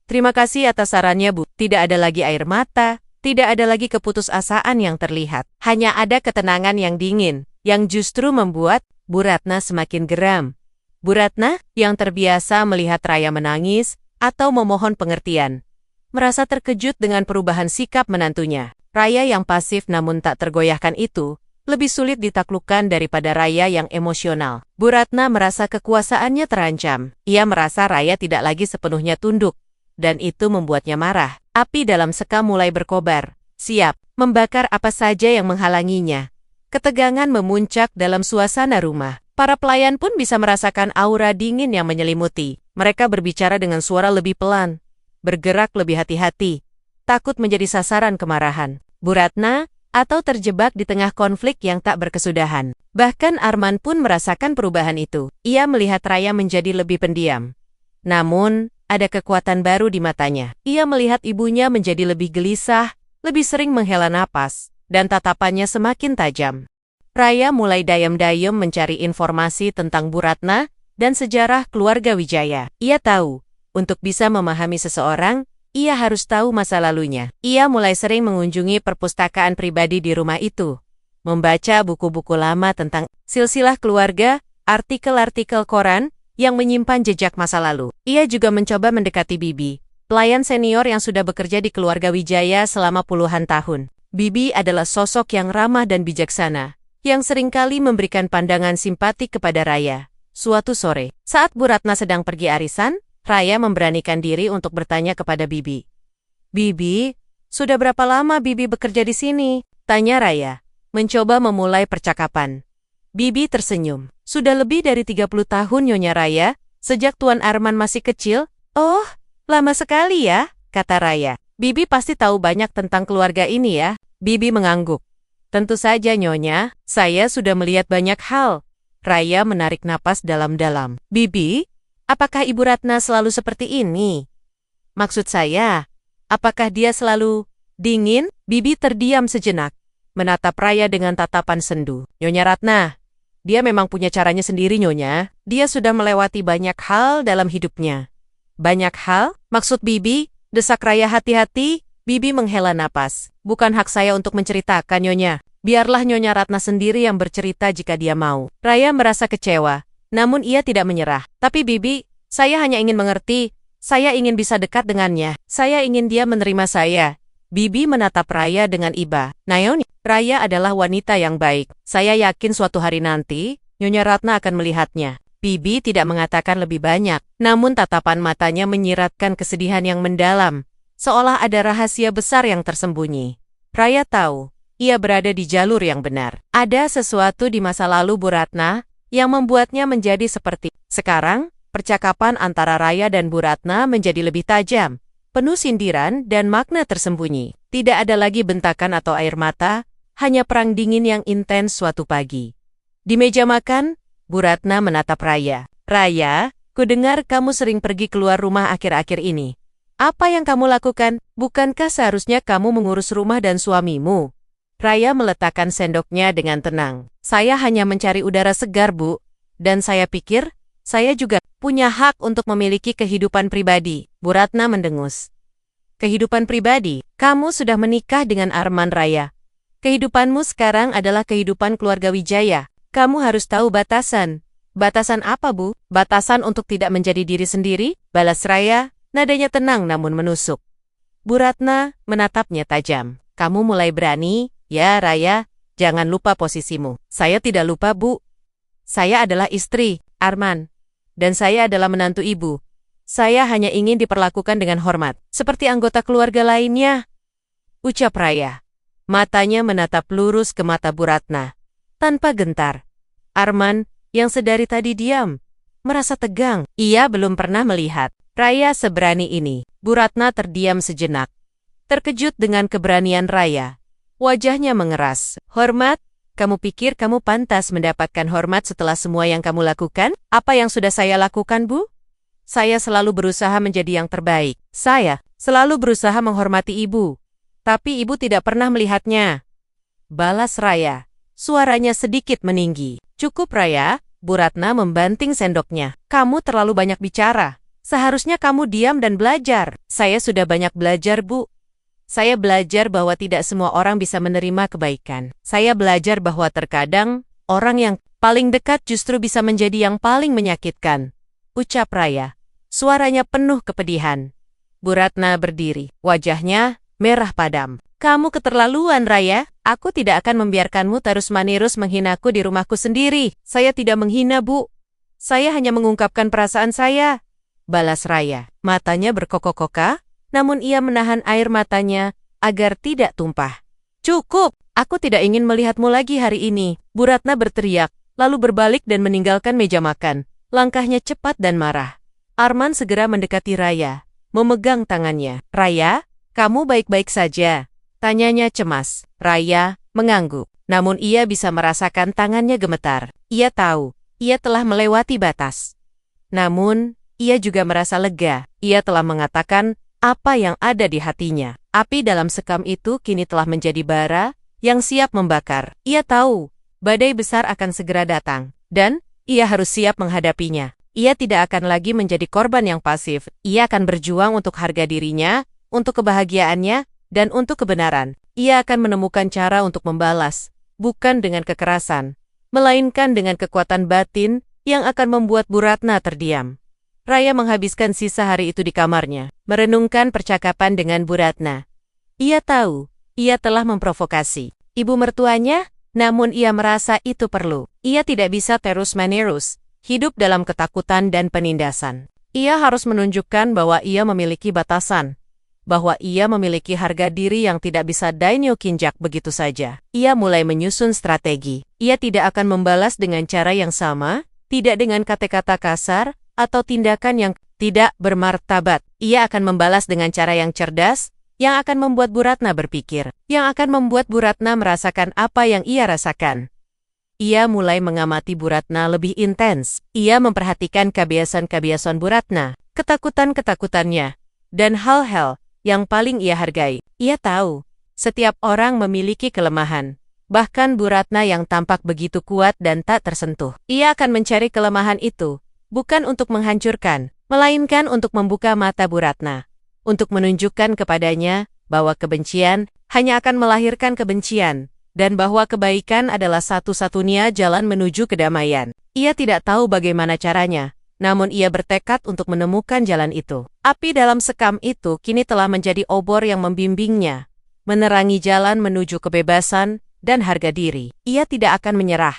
"Terima kasih atas sarannya Bu." Tidak ada lagi air mata, tidak ada lagi keputusasaan yang terlihat. Hanya ada ketenangan yang dingin, yang justru membuat Bu Ratna semakin geram. Bu Ratna, yang terbiasa melihat Raya menangis atau memohon pengertian, merasa terkejut dengan perubahan sikap menantunya. Raya yang pasif namun tak tergoyahkan itu, lebih sulit ditaklukkan daripada Raya yang emosional. Bu Ratna merasa kekuasaannya terancam. Ia merasa Raya tidak lagi sepenuhnya tunduk, dan itu membuatnya marah. Api dalam sekam mulai berkobar, siap membakar apa saja yang menghalanginya. Ketegangan memuncak dalam suasana rumah. Para pelayan pun bisa merasakan aura dingin yang menyelimuti. Mereka berbicara dengan suara lebih pelan, bergerak lebih hati-hati, takut menjadi sasaran kemarahan Bu Ratna, atau terjebak di tengah konflik yang tak berkesudahan. Bahkan Arman pun merasakan perubahan itu. Ia melihat Raya menjadi lebih pendiam. Namun, ada kekuatan baru di matanya. Ia melihat ibunya menjadi lebih gelisah, lebih sering menghela napas, dan tatapannya semakin tajam. Raya mulai dayam-dayam mencari informasi tentang Bu Ratna dan sejarah keluarga Wijaya. Ia tahu, untuk bisa memahami seseorang, ia harus tahu masa lalunya. Ia mulai sering mengunjungi perpustakaan pribadi di rumah itu, membaca buku-buku lama tentang silsilah keluarga, artikel-artikel koran yang menyimpan jejak masa lalu. Ia juga mencoba mendekati Bibi, pelayan senior yang sudah bekerja di keluarga Wijaya selama puluhan tahun. Bibi adalah sosok yang ramah dan bijaksana, yang seringkali memberikan pandangan simpati kepada Raya. Suatu sore, saat Bu Ratna sedang pergi arisan, Raya memberanikan diri untuk bertanya kepada Bibi. "Bibi, sudah berapa lama Bibi bekerja di sini?" tanya Raya, mencoba memulai percakapan. Bibi tersenyum. "Sudah lebih dari 30 tahun Nyonya Raya, sejak Tuan Arman masih kecil." "Oh, lama sekali ya," kata Raya. "Bibi pasti tahu banyak tentang keluarga ini ya?" Bibi mengangguk. "Tentu saja Nyonya, saya sudah melihat banyak hal." Raya menarik napas dalam-dalam. "Bibi, apakah Ibu Ratna selalu seperti ini? Maksud saya, apakah dia selalu dingin?" Bibi terdiam sejenak, menatap Raya dengan tatapan sendu. "Nyonya Ratna, dia memang punya caranya sendiri Nyonya. Dia sudah melewati banyak hal dalam hidupnya." "Banyak hal? Maksud Bibi?" desak Raya hati-hati. Bibi menghela napas. "Bukan hak saya untuk menceritakan Nyonya. Biarlah Nyonya Ratna sendiri yang bercerita jika dia mau." Raya merasa kecewa. Namun ia tidak menyerah. "Tapi Bibi, saya hanya ingin mengerti. Saya ingin bisa dekat dengannya. Saya ingin dia menerima saya." Bibi menatap Raya dengan iba. "Naomi, Raya adalah wanita yang baik. Saya yakin suatu hari nanti, Nyonya Ratna akan melihatnya." Bibi tidak mengatakan lebih banyak. Namun tatapan matanya menyiratkan kesedihan yang mendalam, seolah ada rahasia besar yang tersembunyi. Raya tahu, ia berada di jalur yang benar. Ada sesuatu di masa lalu Bu Ratna yang membuatnya menjadi seperti sekarang. Percakapan antara Raya dan Bu Ratna menjadi lebih tajam, penuh sindiran dan makna tersembunyi. Tidak ada lagi bentakan atau air mata, hanya perang dingin yang intens suatu pagi. Di meja makan, Bu Ratna menatap Raya. "Raya, kudengar kamu sering pergi keluar rumah akhir-akhir ini. Apa yang kamu lakukan? Bukankah seharusnya kamu mengurus rumah dan suamimu?" Raya meletakkan sendoknya dengan tenang. "Saya hanya mencari udara segar, Bu. Dan saya pikir, saya juga punya hak untuk memiliki kehidupan pribadi." Bu Ratna mendengus. "Kehidupan pribadi? Kamu sudah menikah dengan Arman Raya. Kehidupanmu sekarang adalah kehidupan keluarga Wijaya. Kamu harus tahu batasan." "Batasan apa, Bu?" "Batasan untuk tidak menjadi diri sendiri," balas Raya, nadanya tenang namun menusuk. Bu Ratna menatapnya tajam. "Kamu mulai berani, ya Raya, jangan lupa posisimu." "Saya tidak lupa, Bu. Saya adalah istri Arman, dan saya adalah menantu ibu. Saya hanya ingin diperlakukan dengan hormat, seperti anggota keluarga lainnya," ucap Raya. Matanya menatap lurus ke mata Bu Ratna. Tanpa gentar. Arman, yang sedari tadi diam, merasa tegang. Ia belum pernah melihat Raya seberani ini. Bu Ratna terdiam sejenak. Terkejut dengan keberanian Raya. Wajahnya mengeras. Hormat? Kamu pikir kamu pantas mendapatkan hormat setelah semua yang kamu lakukan? Apa yang sudah saya lakukan, Bu? Saya selalu berusaha menjadi yang terbaik. Saya selalu berusaha menghormati Ibu. Tapi Ibu tidak pernah melihatnya. Balas Raya. Suaranya sedikit meninggi. Cukup Raya, Bu Ratna membanting sendoknya. Kamu terlalu banyak bicara. Seharusnya kamu diam dan belajar. Saya sudah banyak belajar, Bu. Saya belajar bahwa tidak semua orang bisa menerima kebaikan. Saya belajar bahwa terkadang, orang yang paling dekat justru bisa menjadi yang paling menyakitkan. Ucap Raya. Suaranya penuh kepedihan. Bu Ratna berdiri. Wajahnya merah padam. Kamu keterlaluan, Raya. Aku tidak akan membiarkanmu terus-menerus menghinaku di rumahku sendiri. Saya tidak menghina, Bu. Saya hanya mengungkapkan perasaan saya. Balas Raya. Matanya berkokok-kokak, namun ia menahan air matanya agar tidak tumpah. Cukup, aku tidak ingin melihatmu lagi hari ini. Bu Ratna berteriak, lalu berbalik dan meninggalkan meja makan. Langkahnya cepat dan marah. Arman segera mendekati Raya, memegang tangannya. Raya, kamu baik-baik saja? Tanyanya cemas. Raya mengangguk, namun ia bisa merasakan tangannya gemetar. Ia tahu, ia telah melewati batas. Namun, ia juga merasa lega. Ia telah mengatakan apa yang ada di hatinya. Api dalam sekam itu kini telah menjadi bara yang siap membakar. Ia tahu, badai besar akan segera datang, dan ia harus siap menghadapinya. Ia tidak akan lagi menjadi korban yang pasif. Ia akan berjuang untuk harga dirinya, untuk kebahagiaannya, dan untuk kebenaran. Ia akan menemukan cara untuk membalas, bukan dengan kekerasan, melainkan dengan kekuatan batin yang akan membuat Bu Ratna terdiam. Raya menghabiskan sisa hari itu di kamarnya, merenungkan percakapan dengan Bu Ratna. Ia tahu, ia telah memprovokasi ibu mertuanya, namun ia merasa itu perlu. Ia tidak bisa terus-menerus hidup dalam ketakutan dan penindasan. Ia harus menunjukkan bahwa ia memiliki batasan, bahwa ia memiliki harga diri yang tidak bisa daimyo kinjak begitu saja. Ia mulai menyusun strategi. Ia tidak akan membalas dengan cara yang sama, tidak dengan kata-kata kasar, atau tindakan yang tidak bermartabat. Ia akan membalas dengan cara yang cerdas, yang akan membuat Bu Ratna berpikir, yang akan membuat Bu Ratna merasakan apa yang ia rasakan. Ia mulai mengamati Bu Ratna lebih intens. Ia memperhatikan kebiasaan-kebiasaan Bu Ratna, ketakutan-ketakutannya, dan hal-hal yang paling ia hargai. Ia tahu, setiap orang memiliki kelemahan. Bahkan Bu Ratna yang tampak begitu kuat dan tak tersentuh. Ia akan mencari kelemahan itu, bukan untuk menghancurkan, melainkan untuk membuka mata Bu Ratna, untuk menunjukkan kepadanya bahwa kebencian hanya akan melahirkan kebencian, dan bahwa kebaikan adalah satu-satunya jalan menuju kedamaian. Ia tidak tahu bagaimana caranya, namun ia bertekad untuk menemukan jalan itu. Api dalam sekam itu kini telah menjadi obor yang membimbingnya, menerangi jalan menuju kebebasan dan harga diri. Ia tidak akan menyerah.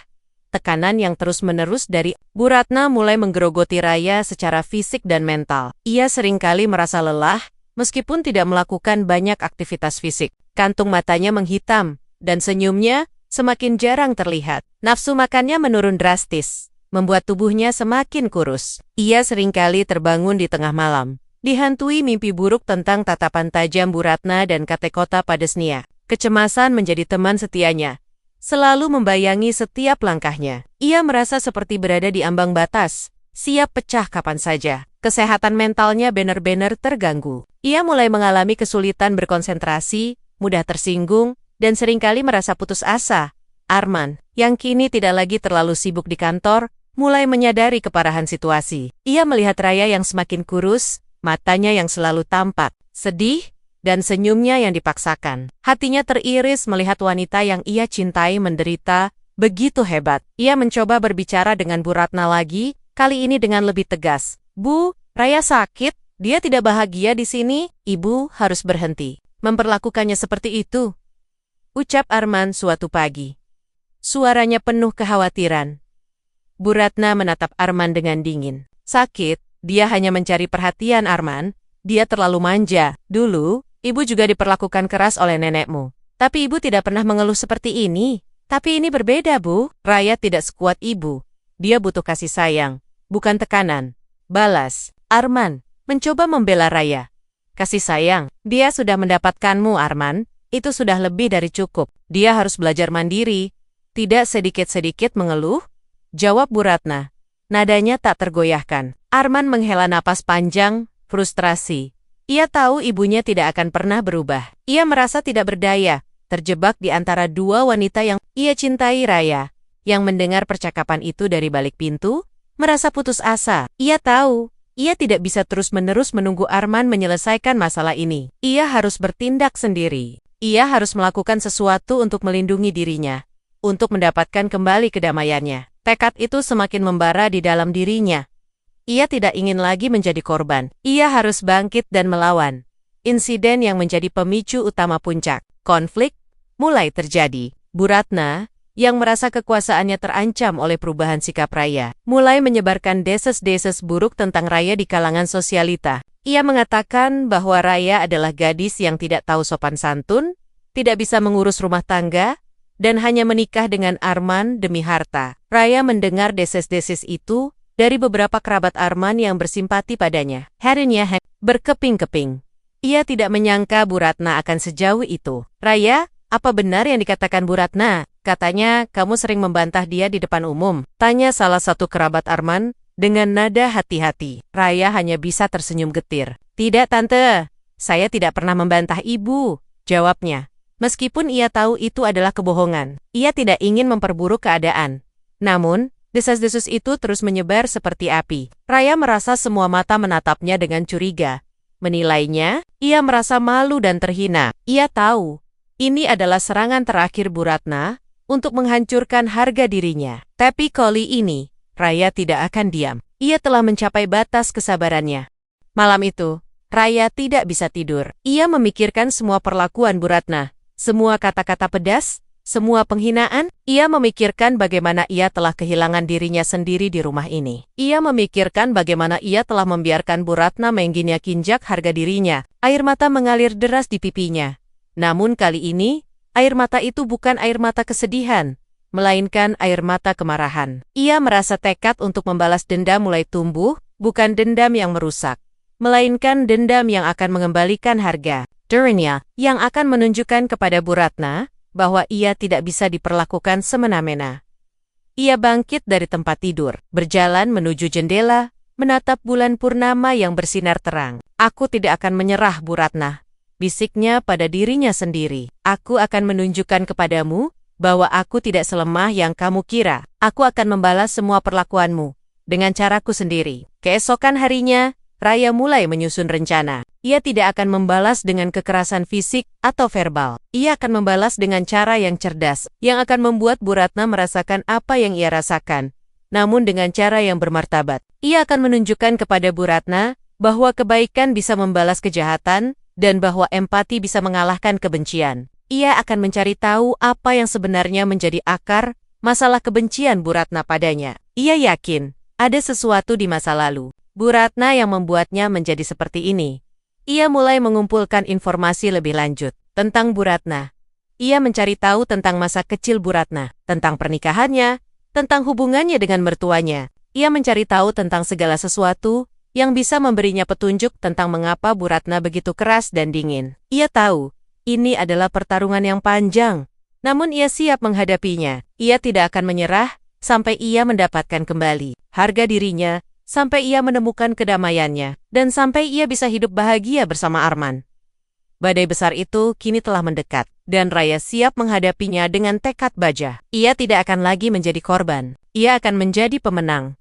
Tekanan yang terus-menerus dari Bu Ratna mulai menggerogoti Raya secara fisik dan mental. Ia seringkali merasa lelah, meskipun tidak melakukan banyak aktivitas fisik. Kantung matanya menghitam, dan senyumnya semakin jarang terlihat. Nafsu makannya menurun drastis, membuat tubuhnya semakin kurus. Ia seringkali terbangun di tengah malam, dihantui mimpi buruk tentang tatapan tajam Bu Ratna dan kata-kata Padesnia. Kecemasan menjadi teman setianya, selalu membayangi setiap langkahnya. Ia merasa seperti berada di ambang batas, siap pecah kapan saja. Kesehatan mentalnya benar-benar terganggu. Ia mulai mengalami kesulitan berkonsentrasi, mudah tersinggung, dan seringkali merasa putus asa. Arman, yang kini tidak lagi terlalu sibuk di kantor, mulai menyadari keparahan situasi. Ia melihat Raya yang semakin kurus, matanya yang selalu tampak sedih, dan senyumnya yang dipaksakan. Hatinya teriris melihat wanita yang ia cintai menderita begitu hebat. Ia mencoba berbicara dengan Bu Ratna lagi, kali ini dengan lebih tegas. Bu, Raya sakit, dia tidak bahagia di sini. Ibu harus berhenti memperlakukannya seperti itu, ucap Arman suatu pagi. Suaranya penuh kekhawatiran. Bu Ratna menatap Arman dengan dingin. Sakit, dia hanya mencari perhatian Arman. Dia terlalu manja. Dulu, ibu juga diperlakukan keras oleh nenekmu. Tapi ibu tidak pernah mengeluh seperti ini. Tapi ini berbeda, Bu. Raya tidak sekuat ibu. Dia butuh kasih sayang, bukan tekanan. Balas. Arman mencoba membela Raya. Kasih sayang, dia sudah mendapatkanmu, Arman. Itu sudah lebih dari cukup. Dia harus belajar mandiri. Tidak sedikit-sedikit mengeluh? Jawab Bu Ratna. Nadanya tak tergoyahkan. Arman menghela napas panjang, frustrasi. Ia tahu ibunya tidak akan pernah berubah. Ia merasa tidak berdaya, terjebak di antara dua wanita yang ia cintai. Raya, yang mendengar percakapan itu dari balik pintu, merasa putus asa. Ia tahu, ia tidak bisa terus-menerus menunggu Arman menyelesaikan masalah ini. Ia harus bertindak sendiri. Ia harus melakukan sesuatu untuk melindungi dirinya, untuk mendapatkan kembali kedamaiannya. Tekad itu semakin membara di dalam dirinya. Ia tidak ingin lagi menjadi korban. Ia harus bangkit dan melawan. Insiden yang menjadi pemicu utama puncak konflik mulai terjadi. Bu Ratna, yang merasa kekuasaannya terancam oleh perubahan sikap Raya, mulai menyebarkan desas-desus buruk tentang Raya di kalangan sosialita. Ia mengatakan bahwa Raya adalah gadis yang tidak tahu sopan santun, tidak bisa mengurus rumah tangga, dan hanya menikah dengan Arman demi harta. Raya mendengar desas-desus itu dari beberapa kerabat Arman yang bersimpati padanya. Harinya berkeping-keping. Ia tidak menyangka Bu Ratna akan sejauh itu. Raya, apa benar yang dikatakan Bu Ratna? Katanya kamu sering membantah dia di depan umum. Tanya salah satu kerabat Arman dengan nada hati-hati. Raya hanya bisa tersenyum getir. Tidak, Tante. Saya tidak pernah membantah ibu, jawabnya. Meskipun ia tahu itu adalah kebohongan. Ia tidak ingin memperburuk keadaan. Namun, desas-desus itu terus menyebar seperti api. Raya merasa semua mata menatapnya dengan curiga. Menilainya, ia merasa malu dan terhina. Ia tahu, ini adalah serangan terakhir Bu Ratna untuk menghancurkan harga dirinya. Tapi kali ini, Raya tidak akan diam. Ia telah mencapai batas kesabarannya. Malam itu, Raya tidak bisa tidur. Ia memikirkan semua perlakuan Bu Ratna, semua kata-kata pedas, semua penghinaan. Ia memikirkan bagaimana ia telah kehilangan dirinya sendiri di rumah ini. Ia memikirkan bagaimana ia telah membiarkan Bu Ratna mengginjak harga dirinya. Air mata mengalir deras di pipinya. Namun kali ini, air mata itu bukan air mata kesedihan, melainkan air mata kemarahan. Ia merasa tekad untuk membalas dendam mulai tumbuh, bukan dendam yang merusak, melainkan dendam yang akan mengembalikan harga dirinya, yang akan menunjukkan kepada Bu Ratna bahwa ia tidak bisa diperlakukan semena-mena. Ia bangkit dari tempat tidur, berjalan menuju jendela, menatap bulan purnama yang bersinar terang. Aku tidak akan menyerah, Bu Ratna, bisiknya pada dirinya sendiri. Aku akan menunjukkan kepadamu bahwa aku tidak selemah yang kamu kira. Aku akan membalas semua perlakuanmu dengan caraku sendiri. Keesokan harinya, Raya mulai menyusun rencana. Ia tidak akan membalas dengan kekerasan fisik atau verbal. Ia akan membalas dengan cara yang cerdas, yang akan membuat Bu Ratna merasakan apa yang ia rasakan, namun dengan cara yang bermartabat. Ia akan menunjukkan kepada Bu Ratna bahwa kebaikan bisa membalas kejahatan, dan bahwa empati bisa mengalahkan kebencian. Ia akan mencari tahu apa yang sebenarnya menjadi akar masalah kebencian Bu Ratna padanya. Ia yakin ada sesuatu di masa lalu Bu Ratna yang membuatnya menjadi seperti ini. Ia mulai mengumpulkan informasi lebih lanjut tentang Bu Ratna. Ia mencari tahu tentang masa kecil Bu Ratna, tentang pernikahannya, tentang hubungannya dengan mertuanya. Ia mencari tahu tentang segala sesuatu yang bisa memberinya petunjuk tentang mengapa Bu Ratna begitu keras dan dingin. Ia tahu, ini adalah pertarungan yang panjang, namun ia siap menghadapinya. Ia tidak akan menyerah sampai ia mendapatkan kembali harga dirinya, sampai ia menemukan kedamaiannya, dan sampai ia bisa hidup bahagia bersama Arman. Badai besar itu kini telah mendekat, dan Raya siap menghadapinya dengan tekad baja. Ia tidak akan lagi menjadi korban, ia akan menjadi pemenang.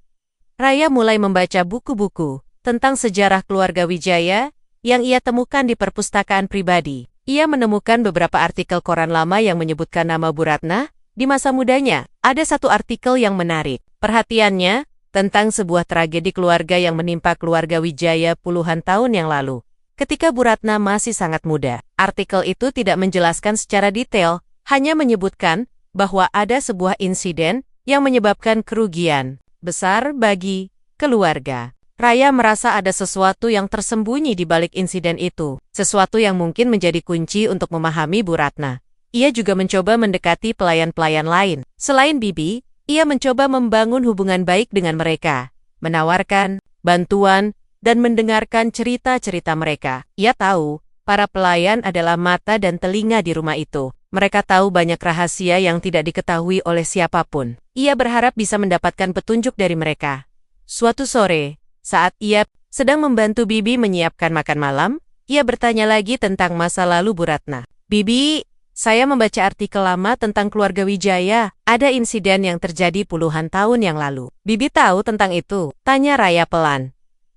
Raya mulai membaca buku-buku tentang sejarah keluarga Wijaya yang ia temukan di perpustakaan pribadi. Ia menemukan beberapa artikel koran lama yang menyebutkan nama Bu Ratna di masa mudanya. Ada satu artikel yang menarik perhatiannya tentang sebuah tragedi keluarga yang menimpa keluarga Wijaya puluhan tahun yang lalu, ketika Bu Ratna masih sangat muda. Artikel itu tidak menjelaskan secara detail, hanya menyebutkan bahwa ada sebuah insiden yang menyebabkan kerugian besar bagi keluarga. Raya merasa ada sesuatu yang tersembunyi di balik insiden itu, sesuatu yang mungkin menjadi kunci untuk memahami Bu Ratna. Ia juga mencoba mendekati pelayan-pelayan lain. Selain Bibi, ia mencoba membangun hubungan baik dengan mereka, menawarkan bantuan, dan mendengarkan cerita-cerita mereka. Ia tahu, para pelayan adalah mata dan telinga di rumah itu. Mereka tahu banyak rahasia yang tidak diketahui oleh siapapun. Ia berharap bisa mendapatkan petunjuk dari mereka. Suatu sore, saat ia sedang membantu Bibi menyiapkan makan malam, ia bertanya lagi tentang masa lalu Bu Ratna. Bibi, saya membaca artikel lama tentang keluarga Wijaya. Ada insiden yang terjadi puluhan tahun yang lalu. Bibi tahu tentang itu? Tanya Raya pelan.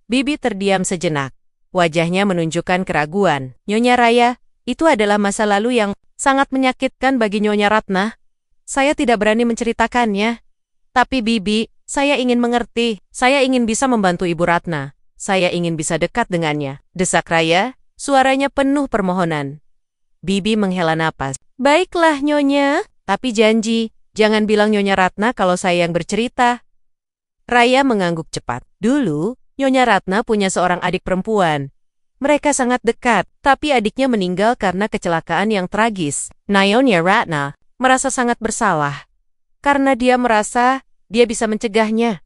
Bibi terdiam sejenak. Wajahnya menunjukkan keraguan. Nyonya Raya, itu adalah masa lalu yang sangat menyakitkan bagi Nyonya Ratna. Saya tidak berani menceritakannya. Tapi Bibi, saya ingin mengerti. Saya ingin bisa membantu Ibu Ratna. Saya ingin bisa dekat dengannya. Desak Raya, suaranya penuh permohonan. Bibi menghela napas. Baiklah Nyonya, tapi janji, jangan bilang Nyonya Ratna kalau saya yang bercerita. Raya mengangguk cepat. Dulu, Nyonya Ratna punya seorang adik perempuan. Mereka sangat dekat, tapi adiknya meninggal karena kecelakaan yang tragis. Nyonya Ratna merasa sangat bersalah, karena dia merasa dia bisa mencegahnya.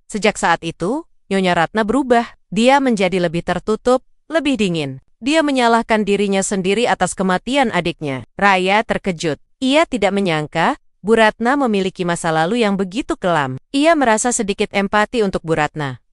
Sejak saat itu, Nyonya Ratna berubah. Dia menjadi lebih tertutup, lebih dingin. Dia menyalahkan dirinya sendiri atas kematian adiknya. Raya terkejut. Ia tidak menyangka Bu Ratna memiliki masa lalu yang begitu kelam. Ia merasa sedikit empati untuk Bu Ratna.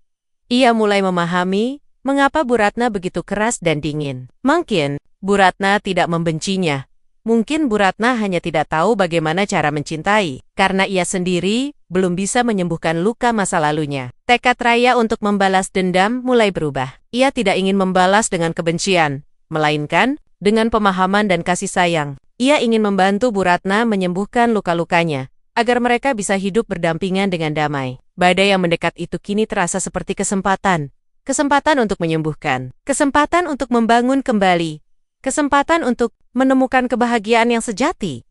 Ia mulai memahami mengapa Bu Ratna begitu keras dan dingin. Mungkin Bu Ratna tidak membencinya. Mungkin Bu Ratna hanya tidak tahu bagaimana cara mencintai, karena ia sendiri belum bisa menyembuhkan luka masa lalunya. Tekad Raya untuk membalas dendam mulai berubah. Ia tidak ingin membalas dengan kebencian, melainkan dengan pemahaman dan kasih sayang. Ia ingin membantu Bu Ratna menyembuhkan luka-lukanya, agar mereka bisa hidup berdampingan dengan damai. Badai yang mendekat itu kini terasa seperti kesempatan. Kesempatan untuk menyembuhkan. Kesempatan untuk membangun kembali. Kesempatan untuk menemukan kebahagiaan yang sejati.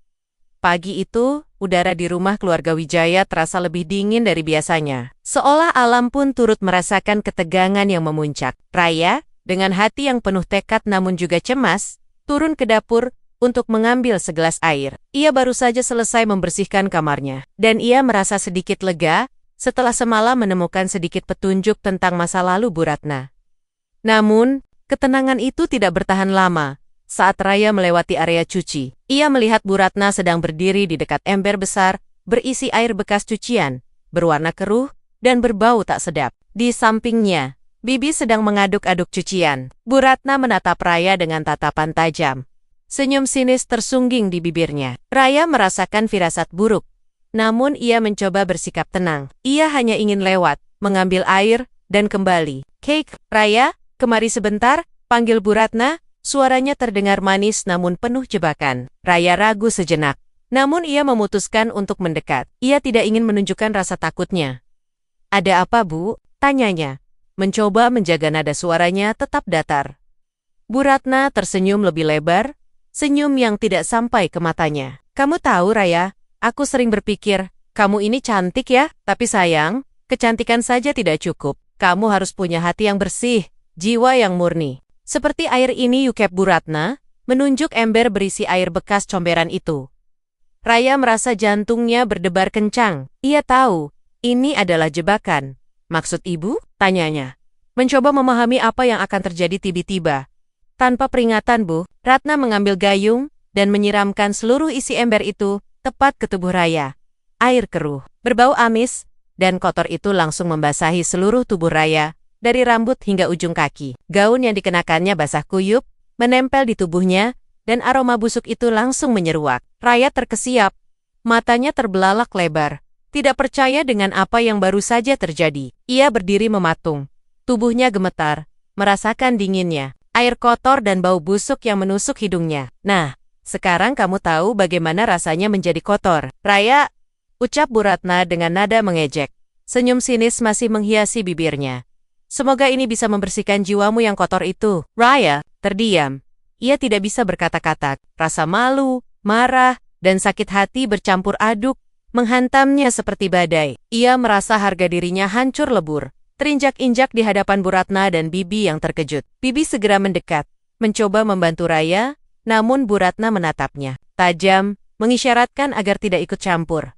Pagi itu, udara di rumah keluarga Wijaya terasa lebih dingin dari biasanya. Seolah alam pun turut merasakan ketegangan yang memuncak. Raya, dengan hati yang penuh tekad namun juga cemas, turun ke dapur untuk mengambil segelas air. Ia baru saja selesai membersihkan kamarnya, dan ia merasa sedikit lega setelah semalam menemukan sedikit petunjuk tentang masa lalu Bu Ratna. Namun, ketenangan itu tidak bertahan lama. Saat Raya melewati area cuci, ia melihat Bu Ratna sedang berdiri di dekat ember besar, berisi air bekas cucian, berwarna keruh, dan berbau tak sedap. Di sampingnya, Bibi sedang mengaduk-aduk cucian. Bu Ratna menatap Raya dengan tatapan tajam. Senyum sinis tersungging di bibirnya. Raya merasakan firasat buruk. Namun ia mencoba bersikap tenang. Ia hanya ingin lewat, mengambil air, dan kembali. Cake, Raya, kemari sebentar, panggil Bu Ratna. Suaranya terdengar manis namun penuh jebakan. Raya ragu sejenak. Namun ia memutuskan untuk mendekat. Ia tidak ingin menunjukkan rasa takutnya. Ada apa, Bu? Tanyanya. Mencoba menjaga nada suaranya tetap datar. Bu Ratna tersenyum lebih lebar, senyum yang tidak sampai ke matanya. Kamu tahu, Raya, aku sering berpikir, kamu ini cantik ya, tapi sayang, kecantikan saja tidak cukup. Kamu harus punya hati yang bersih, jiwa yang murni. Seperti air ini, yukep Bu Ratna, menunjuk ember berisi air bekas comberan itu. Raya merasa jantungnya berdebar kencang. Ia tahu, ini adalah jebakan. Maksud ibu? Tanyanya. Mencoba memahami apa yang akan terjadi tiba-tiba. Tanpa peringatan, Bu, Ratna mengambil gayung dan menyiramkan seluruh isi ember itu tepat ke tubuh Raya. Air keruh, berbau amis, dan kotor itu langsung membasahi seluruh tubuh Raya. Dari rambut hingga ujung kaki. Gaun yang dikenakannya basah kuyup, menempel di tubuhnya, dan aroma busuk itu langsung menyeruak. Raya terkesiap. Matanya terbelalak lebar. Tidak percaya dengan apa yang baru saja terjadi. Ia berdiri mematung. Tubuhnya gemetar, merasakan dinginnya. Air kotor dan bau busuk yang menusuk hidungnya. Nah, sekarang kamu tahu bagaimana rasanya menjadi kotor. Raya, ucap Bu Ratna dengan nada mengejek. Senyum sinis masih menghiasi bibirnya. Semoga ini bisa membersihkan jiwamu yang kotor itu. Raya terdiam. Ia tidak bisa berkata-kata. Rasa malu, marah, dan sakit hati bercampur aduk, menghantamnya seperti badai. Ia merasa harga dirinya hancur lebur, terinjak-injak di hadapan Bu Ratna dan Bibi yang terkejut. Bibi segera mendekat, mencoba membantu Raya, namun Bu Ratna menatapnya. tajam, mengisyaratkan agar tidak ikut campur.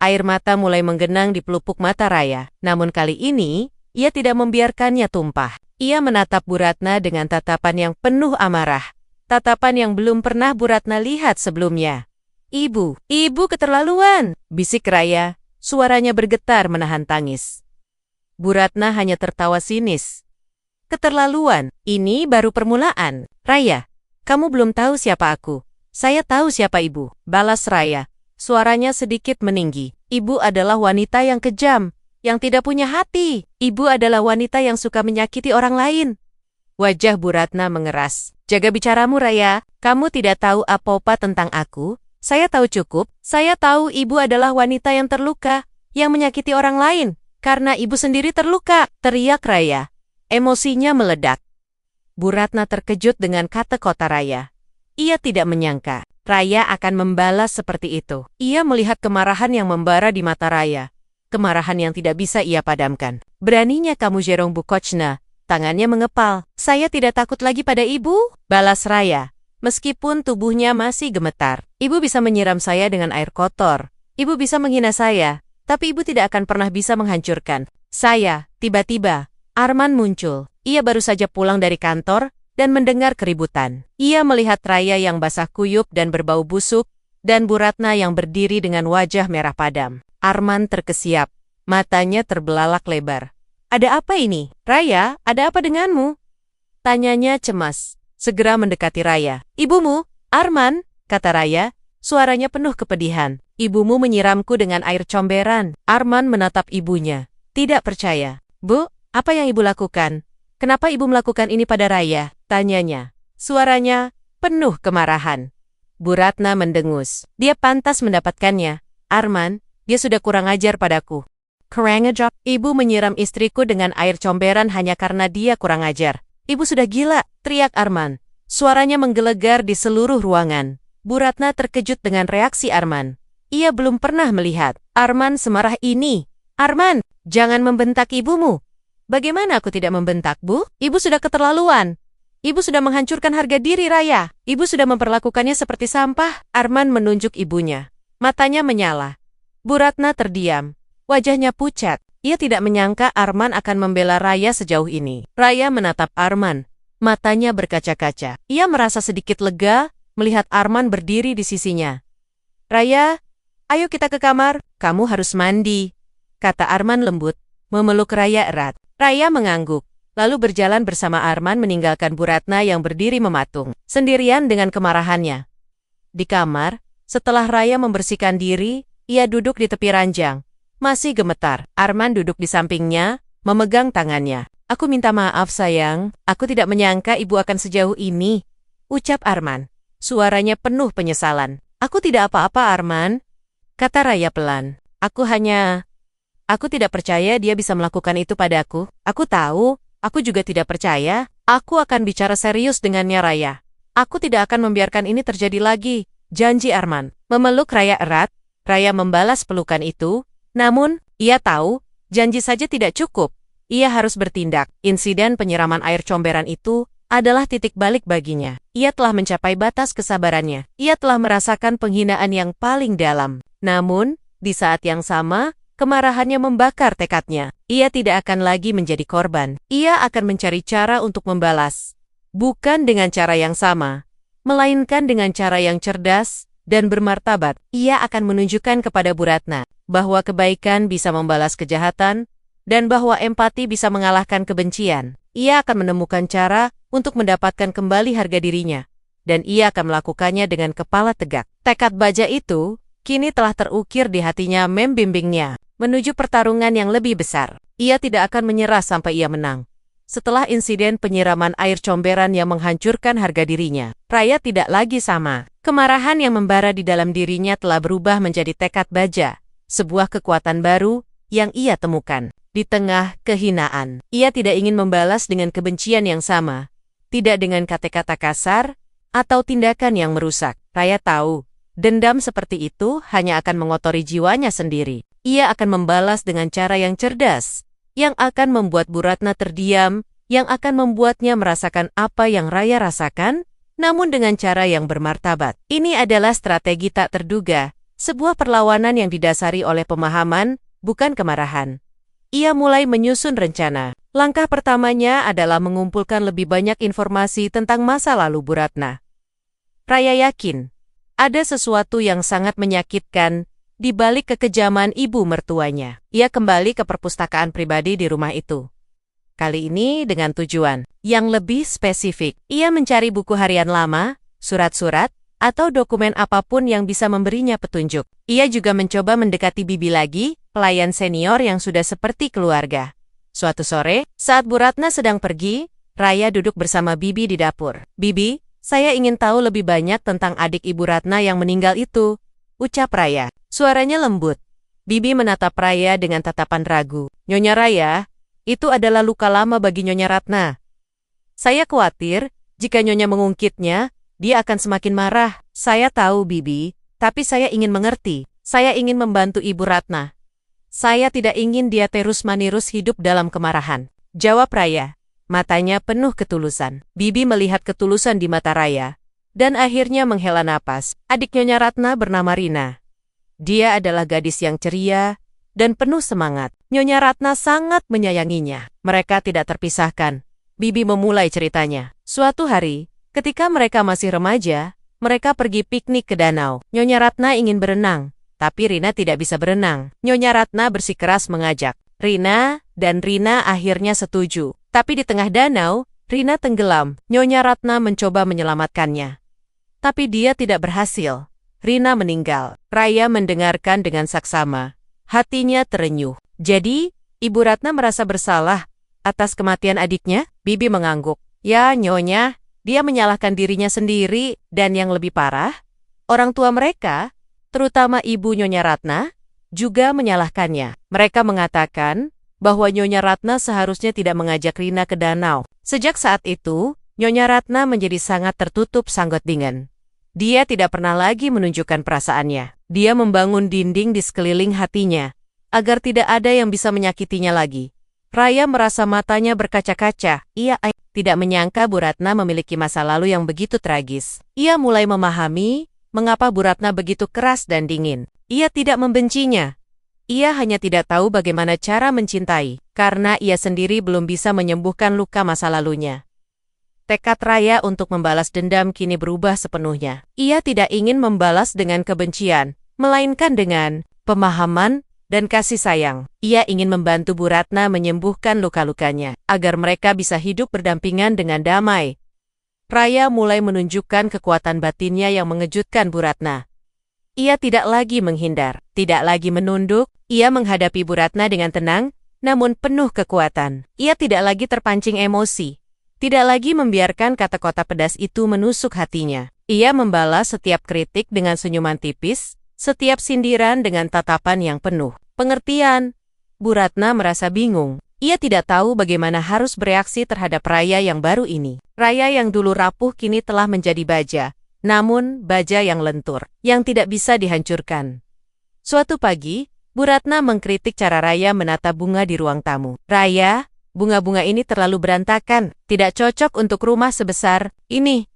Air mata mulai menggenang di pelupuk mata Raya, namun kali ini, ia tidak membiarkannya tumpah. Ia menatap Bu Ratna dengan tatapan yang penuh amarah, tatapan yang belum pernah Bu Ratna lihat sebelumnya. Ibu keterlaluan, bisik Raya, suaranya bergetar menahan tangis. Bu Ratna hanya tertawa sinis. Keterlaluan, ini baru permulaan. Raya, kamu belum tahu siapa aku. Saya tahu siapa ibu, balas Raya. Suaranya sedikit meninggi. Ibu adalah wanita yang kejam, yang tidak punya hati. Ibu adalah wanita yang suka menyakiti orang lain. Wajah Bu Ratna mengeras. Jaga bicaramu Raya, kamu tidak tahu apa-apa tentang aku. Saya tahu cukup, saya tahu ibu adalah wanita yang terluka, yang menyakiti orang lain. Karena ibu sendiri terluka, teriak Raya. Emosinya meledak. Bu Ratna terkejut dengan kata-kata Raya. Ia tidak menyangka Raya akan membalas seperti itu. Ia melihat kemarahan yang membara di mata Raya. Kemarahan yang tidak bisa ia padamkan. Beraninya kamu Jerong Bukochna. Tangannya mengepal. Saya tidak takut lagi pada ibu, balas Raya. Meskipun tubuhnya masih gemetar. Ibu bisa menyiram saya dengan air kotor. Ibu bisa menghina saya. Tapi ibu tidak akan pernah bisa menghancurkan saya. Tiba-tiba, Arman muncul. Ia baru saja pulang dari kantor dan mendengar keributan. Ia melihat Raya yang basah kuyup dan berbau busuk, dan Bu Ratna yang berdiri dengan wajah merah padam. Arman terkesiap, matanya terbelalak lebar. Ada apa ini? Raya, ada apa denganmu? Tanyanya cemas, segera mendekati Raya. Ibumu, Arman, kata Raya, suaranya penuh kepedihan. Ibumu menyiramku dengan air comberan. Arman menatap ibunya, tidak percaya. Bu, apa yang ibu lakukan? Kenapa ibu melakukan ini pada Raya? Tanyanya. Suaranya penuh kemarahan. Bu Ratna mendengus. Dia pantas mendapatkannya. Arman, dia sudah kurang ajar padaku. Kurang ajar. Ibu menyiram istriku dengan air comberan hanya karena dia kurang ajar. Ibu sudah gila, teriak Arman. Suaranya menggelegar di seluruh ruangan. Bu Ratna terkejut dengan reaksi Arman. Ia belum pernah melihat Arman semarah ini. Arman, jangan membentak ibumu. Bagaimana aku tidak membentak, Bu? Ibu sudah keterlaluan. Ibu sudah menghancurkan harga diri Raya. Ibu sudah memperlakukannya seperti sampah. Arman menunjuk ibunya. Matanya menyala. Bu Ratna terdiam. Wajahnya pucat. Ia tidak menyangka Arman akan membela Raya sejauh ini. Raya menatap Arman. Matanya berkaca-kaca. Ia merasa sedikit lega melihat Arman berdiri di sisinya. Raya, ayo kita ke kamar. Kamu harus mandi, kata Arman lembut, memeluk Raya erat. Raya mengangguk, lalu berjalan bersama Arman meninggalkan Bu Ratna yang berdiri mematung, sendirian dengan kemarahannya. Di kamar, setelah Raya membersihkan diri, ia duduk di tepi ranjang. Masih gemetar, Arman duduk di sampingnya, memegang tangannya. Aku minta maaf sayang, aku tidak menyangka ibu akan sejauh ini, ucap Arman. Suaranya penuh penyesalan. Aku tidak apa-apa Arman, kata Raya pelan. Aku tidak percaya dia bisa melakukan itu padaku. Aku tahu, aku juga tidak percaya. Aku akan bicara serius dengannya Raya. Aku tidak akan membiarkan ini terjadi lagi, janji Arman. Memeluk Raya erat, Raya membalas pelukan itu. Namun, ia tahu, janji saja tidak cukup. Ia harus bertindak. Insiden penyiraman air comberan itu adalah titik balik baginya. Ia telah mencapai batas kesabarannya. Ia telah merasakan penghinaan yang paling dalam. Namun, di saat yang sama, kemarahannya membakar tekadnya. Ia tidak akan lagi menjadi korban. Ia akan mencari cara untuk membalas. Bukan dengan cara yang sama, melainkan dengan cara yang cerdas dan bermartabat. Ia akan menunjukkan kepada Bu Ratna bahwa kebaikan bisa membalas kejahatan dan bahwa empati bisa mengalahkan kebencian. Ia akan menemukan cara untuk mendapatkan kembali harga dirinya. Dan ia akan melakukannya dengan kepala tegak. Tekad baja itu kini telah terukir di hatinya membimbingnya menuju pertarungan yang lebih besar. Ia tidak akan menyerah sampai ia menang. Setelah insiden penyiraman air comberan yang menghancurkan harga dirinya, Raya tidak lagi sama. Kemarahan yang membara di dalam dirinya telah berubah menjadi tekad baja, sebuah kekuatan baru yang ia temukan. Di tengah kehinaan, ia tidak ingin membalas dengan kebencian yang sama, tidak dengan kata-kata kasar atau tindakan yang merusak. Raya tahu, dendam seperti itu hanya akan mengotori jiwanya sendiri. Ia akan membalas dengan cara yang cerdas, yang akan membuat Bu Ratna terdiam, yang akan membuatnya merasakan apa yang Raya rasakan, namun dengan cara yang bermartabat. Ini adalah strategi tak terduga, sebuah perlawanan yang didasari oleh pemahaman, bukan kemarahan. Ia mulai menyusun rencana. Langkah pertamanya adalah mengumpulkan lebih banyak informasi tentang masa lalu Bu Ratna. Raya yakin, ada sesuatu yang sangat menyakitkan di balik kekejaman ibu mertuanya. Ia kembali ke perpustakaan pribadi di rumah itu. Kali ini dengan tujuan yang lebih spesifik. Ia mencari buku harian lama, surat-surat, atau dokumen apapun yang bisa memberinya petunjuk. Ia juga mencoba mendekati Bibi lagi, pelayan senior yang sudah seperti keluarga. Suatu sore, saat Bu Ratna sedang pergi, Raya duduk bersama Bibi di dapur. "Bibi, saya ingin tahu lebih banyak tentang adik Ibu Ratna yang meninggal itu," ucap Raya. Suaranya lembut. Bibi menatap Raya dengan tatapan ragu. "Nyonya Raya, itu adalah luka lama bagi Nyonya Ratna. Saya khawatir, jika Nyonya mengungkitnya, dia akan semakin marah." "Saya tahu, Bibi, tapi saya ingin mengerti. Saya ingin membantu Ibu Ratna. Saya tidak ingin dia terus-menerus hidup dalam kemarahan," jawab Raya. Matanya penuh ketulusan. Bibi melihat ketulusan di mata Raya, dan akhirnya menghela napas. Adik Nyonya Ratna bernama Rina. Dia adalah gadis yang ceria dan penuh semangat. Nyonya Ratna sangat menyayanginya. Mereka tidak terpisahkan. Bibi memulai ceritanya. Suatu hari, ketika mereka masih remaja, mereka pergi piknik ke danau. Nyonya Ratna ingin berenang, tapi Rina tidak bisa berenang. Nyonya Ratna bersikeras mengajak Rina, dan Rina akhirnya setuju. Tapi di tengah danau, Rina tenggelam. Nyonya Ratna mencoba menyelamatkannya, tapi dia tidak berhasil. Rina meninggal. Raya mendengarkan dengan saksama. Hatinya terenyuh. "Jadi, Ibu Ratna merasa bersalah atas kematian adiknya?" Bibi mengangguk. "Ya, Nyonya, dia menyalahkan dirinya sendiri, dan yang lebih parah, orang tua mereka, terutama Ibu Nyonya Ratna, juga menyalahkannya. Mereka mengatakan bahwa Nyonya Ratna seharusnya tidak mengajak Rina ke danau. Sejak saat itu, Nyonya Ratna menjadi sangat tertutup sanggot dingin. Dia tidak pernah lagi menunjukkan perasaannya. Dia membangun dinding di sekeliling hatinya, agar tidak ada yang bisa menyakitinya lagi." Raya merasa matanya berkaca-kaca. Ia tidak menyangka Bu Ratna memiliki masa lalu yang begitu tragis. Ia mulai memahami mengapa Bu Ratna begitu keras dan dingin. Ia tidak membencinya. Ia hanya tidak tahu bagaimana cara mencintai, karena ia sendiri belum bisa menyembuhkan luka masa lalunya. Tekad Raya untuk membalas dendam kini berubah sepenuhnya. Ia tidak ingin membalas dengan kebencian, melainkan dengan pemahaman dan kasih sayang. Ia ingin membantu Bu Ratna menyembuhkan luka-lukanya, agar mereka bisa hidup berdampingan dengan damai. Raya mulai menunjukkan kekuatan batinnya yang mengejutkan Bu Ratna. Ia tidak lagi menghindar, tidak lagi menunduk. Ia menghadapi Bu Ratna dengan tenang, namun penuh kekuatan. Ia tidak lagi terpancing emosi, tidak lagi membiarkan kata-kata pedas itu menusuk hatinya. Ia membalas setiap kritik dengan senyuman tipis, setiap sindiran dengan tatapan yang penuh pengertian. Bu Ratna merasa bingung. Ia tidak tahu bagaimana harus bereaksi terhadap Raya yang baru ini. Raya yang dulu rapuh kini telah menjadi baja, namun baja yang lentur, yang tidak bisa dihancurkan. Suatu pagi, Bu Ratna mengkritik cara Raya menata bunga di ruang tamu. "Raya, bunga-bunga ini terlalu berantakan, tidak cocok untuk rumah sebesar ini,"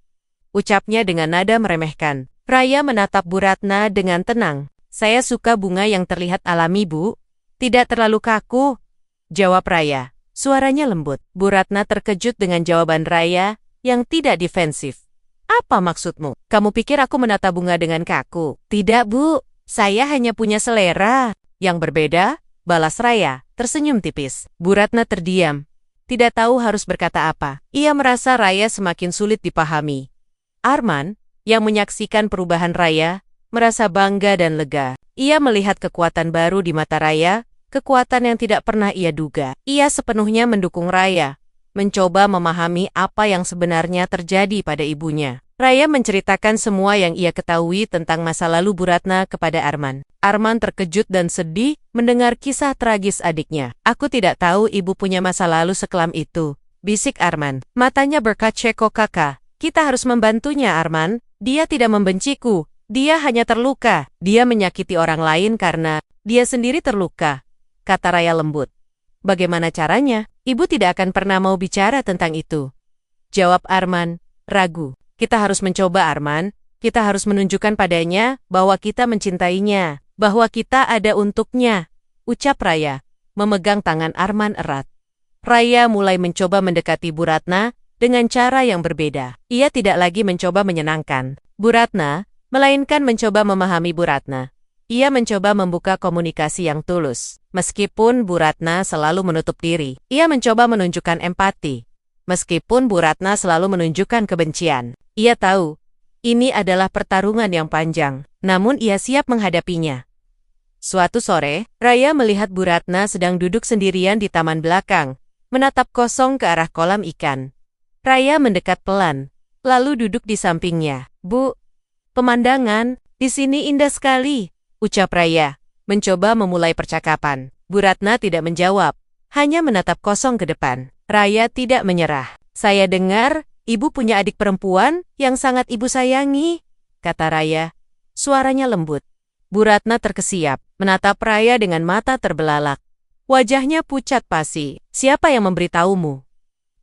ucapnya dengan nada meremehkan. Raya menatap Bu Ratna dengan tenang. "Saya suka bunga yang terlihat alami, Bu. Tidak terlalu kaku," jawab Raya. Suaranya lembut. Bu Ratna terkejut dengan jawaban Raya yang tidak defensif. "Apa maksudmu? Kamu pikir aku menata bunga dengan kaku?" "Tidak, Bu. Saya hanya punya selera yang berbeda," balas Raya, tersenyum tipis. Bu Ratna terdiam, tidak tahu harus berkata apa. Ia merasa Raya semakin sulit dipahami. Arman, yang menyaksikan perubahan Raya, merasa bangga dan lega. Ia melihat kekuatan baru di mata Raya, kekuatan yang tidak pernah ia duga. Ia sepenuhnya mendukung Raya, mencoba memahami apa yang sebenarnya terjadi pada ibunya. Raya menceritakan semua yang ia ketahui tentang masa lalu Bu Ratna kepada Arman. Arman terkejut dan sedih mendengar kisah tragis adiknya. "Aku tidak tahu ibu punya masa lalu sekelam itu," bisik Arman. Matanya berkaca-kaca. "Kakak, kita harus membantunya, Arman. Dia tidak membenciku. Dia hanya terluka. Dia menyakiti orang lain karena dia sendiri terluka," kata Raya lembut. "Bagaimana caranya? Ibu tidak akan pernah mau bicara tentang itu," jawab Arman, ragu. Kita harus mencoba, Arman. Kita harus menunjukkan padanya bahwa kita mencintainya, bahwa kita ada untuknya, ucap Raya, memegang tangan Arman erat. Raya mulai mencoba mendekati Bu Ratna dengan cara yang berbeda. Ia tidak lagi mencoba menyenangkan Bu Ratna, melainkan mencoba memahami Bu Ratna. Ia mencoba membuka komunikasi yang tulus. Meskipun Bu Ratna selalu menutup diri, ia mencoba menunjukkan empati. Meskipun Bu Ratna selalu menunjukkan kebencian, ia tahu ini adalah pertarungan yang panjang, namun ia siap menghadapinya. Suatu sore, Raya melihat Bu Ratna sedang duduk sendirian di taman belakang, menatap kosong ke arah kolam ikan. Raya mendekat pelan, lalu duduk di sampingnya. Bu, pemandangan di sini indah sekali, ucap Raya, mencoba memulai percakapan. Bu Ratna tidak menjawab, hanya menatap kosong ke depan. Raya tidak menyerah. Saya dengar Ibu punya adik perempuan yang sangat Ibu sayangi, kata Raya. Suaranya lembut. Bu Ratna terkesiap, menatap Raya dengan mata terbelalak. Wajahnya pucat pasi. Siapa yang memberitahumu?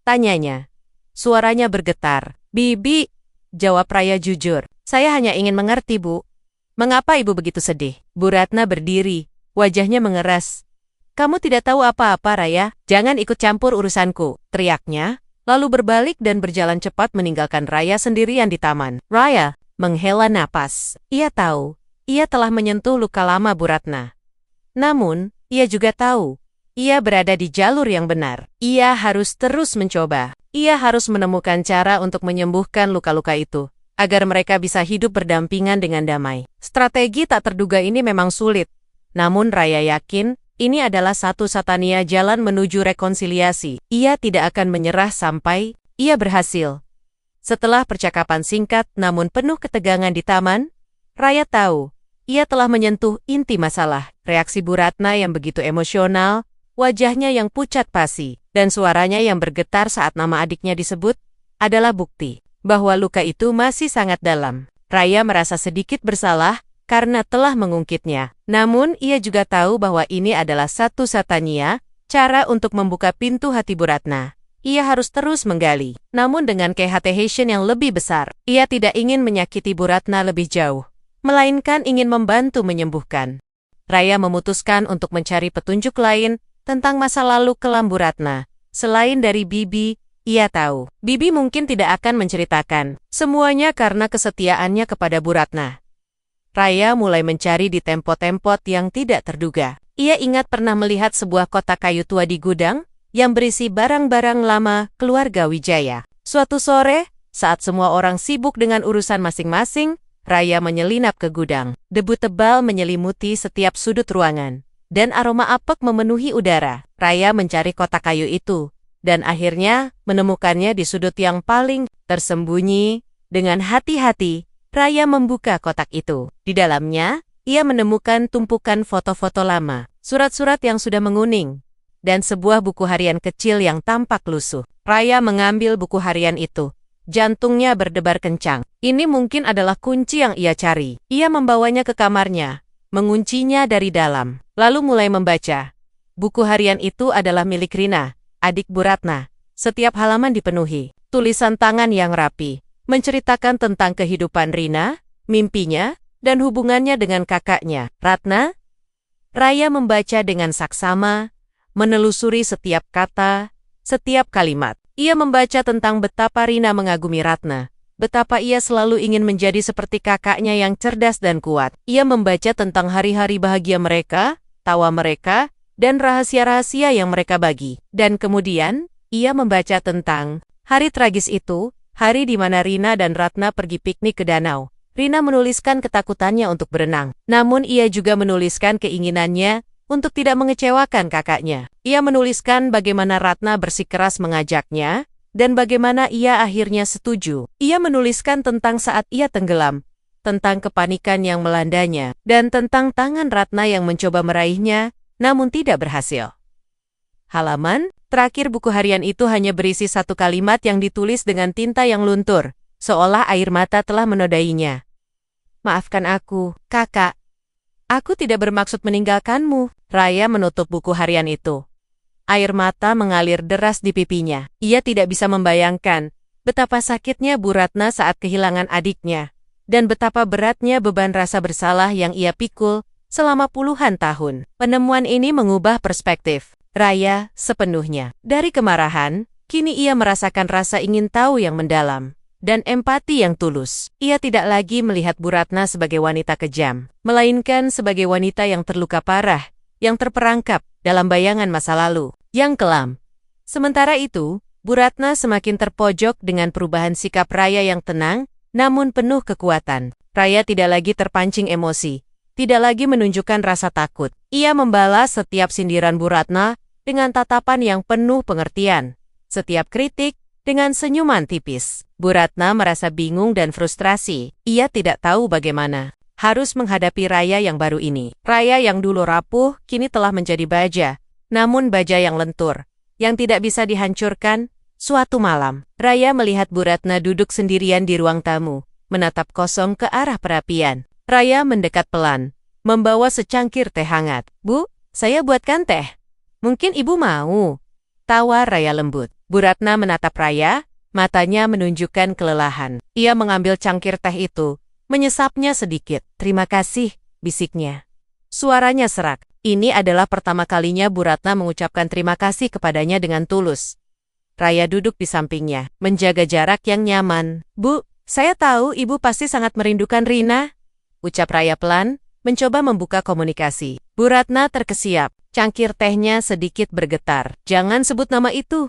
Tanyanya. Suaranya bergetar. Bibi, jawab Raya jujur. Saya hanya ingin mengerti, Bu. Mengapa Ibu begitu sedih? Bu Ratna berdiri, wajahnya mengeras. Kamu tidak tahu apa-apa, Raya. Jangan ikut campur urusanku, teriaknya. Lalu berbalik dan berjalan cepat meninggalkan Raya sendirian di taman. Raya menghela napas. Ia tahu, ia telah menyentuh luka lama Bu Ratna. Namun, ia juga tahu, ia berada di jalur yang benar. Ia harus terus mencoba. Ia harus menemukan cara untuk menyembuhkan luka-luka itu, agar mereka bisa hidup berdampingan dengan damai. Strategi tak terduga ini memang sulit. Namun Raya yakin, ini adalah satu-satunya jalan menuju rekonsiliasi. Ia tidak akan menyerah sampai ia berhasil. Setelah percakapan singkat namun penuh ketegangan di taman, Raya tahu, ia telah menyentuh inti masalah. Reaksi Bu Ratna yang begitu emosional, wajahnya yang pucat pasi, dan suaranya yang bergetar saat nama adiknya disebut, adalah bukti bahwa luka itu masih sangat dalam. Raya merasa sedikit bersalah karena telah mengungkitnya. Namun, ia juga tahu bahwa ini adalah satu-satunya cara untuk membuka pintu hati Bu Ratna. Ia harus terus menggali. Namun dengan kehati-hatian yang lebih besar, ia tidak ingin menyakiti Bu Ratna lebih jauh, melainkan ingin membantu menyembuhkan. Raya memutuskan untuk mencari petunjuk lain tentang masa lalu kelam Bu Ratna. Selain dari Bibi, ia tahu, Bibi mungkin tidak akan menceritakan semuanya karena kesetiaannya kepada Bu Ratna. Raya mulai mencari di tempot-tempot yang tidak terduga. Ia ingat pernah melihat sebuah kotak kayu tua di gudang yang berisi barang-barang lama keluarga Wijaya. Suatu sore, saat semua orang sibuk dengan urusan masing-masing, Raya menyelinap ke gudang. Debu tebal menyelimuti setiap sudut ruangan, dan aroma apek memenuhi udara. Raya mencari kotak kayu itu, dan akhirnya menemukannya di sudut yang paling tersembunyi. Dengan hati-hati, Raya membuka kotak itu. Di dalamnya, ia menemukan tumpukan foto-foto lama, surat-surat yang sudah menguning, dan sebuah buku harian kecil yang tampak lusuh. Raya mengambil buku harian itu. Jantungnya berdebar kencang. Ini mungkin adalah kunci yang ia cari. Ia membawanya ke kamarnya, menguncinya dari dalam, lalu mulai membaca. Buku harian itu adalah milik Rina, adik Bu Ratna. Setiap halaman dipenuhi tulisan tangan yang rapi, menceritakan tentang kehidupan Rina, mimpinya, dan hubungannya dengan kakaknya, Ratna. Raya membaca dengan saksama, menelusuri setiap kata, setiap kalimat. Ia membaca tentang betapa Rina mengagumi Ratna, betapa ia selalu ingin menjadi seperti kakaknya yang cerdas dan kuat. Ia membaca tentang hari-hari bahagia mereka, tawa mereka, dan rahasia-rahasia yang mereka bagi. Dan kemudian, ia membaca tentang hari tragis itu, hari di mana Rina dan Ratna pergi piknik ke danau. Rina menuliskan ketakutannya untuk berenang. Namun ia juga menuliskan keinginannya untuk tidak mengecewakan kakaknya. Ia menuliskan bagaimana Ratna bersikeras mengajaknya, dan bagaimana ia akhirnya setuju. Ia menuliskan tentang saat ia tenggelam, tentang kepanikan yang melandanya, dan tentang tangan Ratna yang mencoba meraihnya, namun tidak berhasil. Halaman terakhir buku harian itu hanya berisi satu kalimat yang ditulis dengan tinta yang luntur, seolah air mata telah menodainya. Maafkan aku, kakak. Aku tidak bermaksud meninggalkanmu. Raya menutup buku harian itu. Air mata mengalir deras di pipinya. Ia tidak bisa membayangkan betapa sakitnya Bu Ratna saat kehilangan adiknya, dan betapa beratnya beban rasa bersalah yang ia pikul selama puluhan tahun. Penemuan ini mengubah perspektif Raya sepenuhnya. Dari kemarahan, kini ia merasakan rasa ingin tahu yang mendalam dan empati yang tulus. Ia tidak lagi melihat Bu Ratna sebagai wanita kejam, melainkan sebagai wanita yang terluka parah, yang terperangkap dalam bayangan masa lalu yang kelam. Sementara itu, Bu Ratna semakin terpojok dengan perubahan sikap Raya yang tenang, namun penuh kekuatan. Raya tidak lagi terpancing emosi, tidak lagi menunjukkan rasa takut. Ia membalas setiap sindiran Bu Ratna dengan tatapan yang penuh pengertian, setiap kritik dengan senyuman tipis. Bu Ratna merasa bingung dan frustrasi. Ia tidak tahu bagaimana harus menghadapi Raya yang baru ini. Raya yang dulu rapuh, kini telah menjadi baja, namun baja yang lentur, yang tidak bisa dihancurkan. Suatu malam, Raya melihat Bu Ratna duduk sendirian di ruang tamu, menatap kosong ke arah perapian. Raya mendekat pelan, membawa secangkir teh hangat. "Bu, saya buatkan teh. Mungkin ibu mau?" Tawar Raya lembut. Bu Ratna menatap Raya, matanya menunjukkan kelelahan. Ia mengambil cangkir teh itu, menyesapnya sedikit. "Terima kasih," bisiknya. Suaranya serak. Ini adalah pertama kalinya Bu Ratna mengucapkan terima kasih kepadanya dengan tulus. Raya duduk di sampingnya, menjaga jarak yang nyaman. "Bu, saya tahu ibu pasti sangat merindukan Rina," ucap Raya pelan, mencoba membuka komunikasi. Bu Ratna terkesiap, cangkir tehnya sedikit bergetar. "Jangan sebut nama itu,"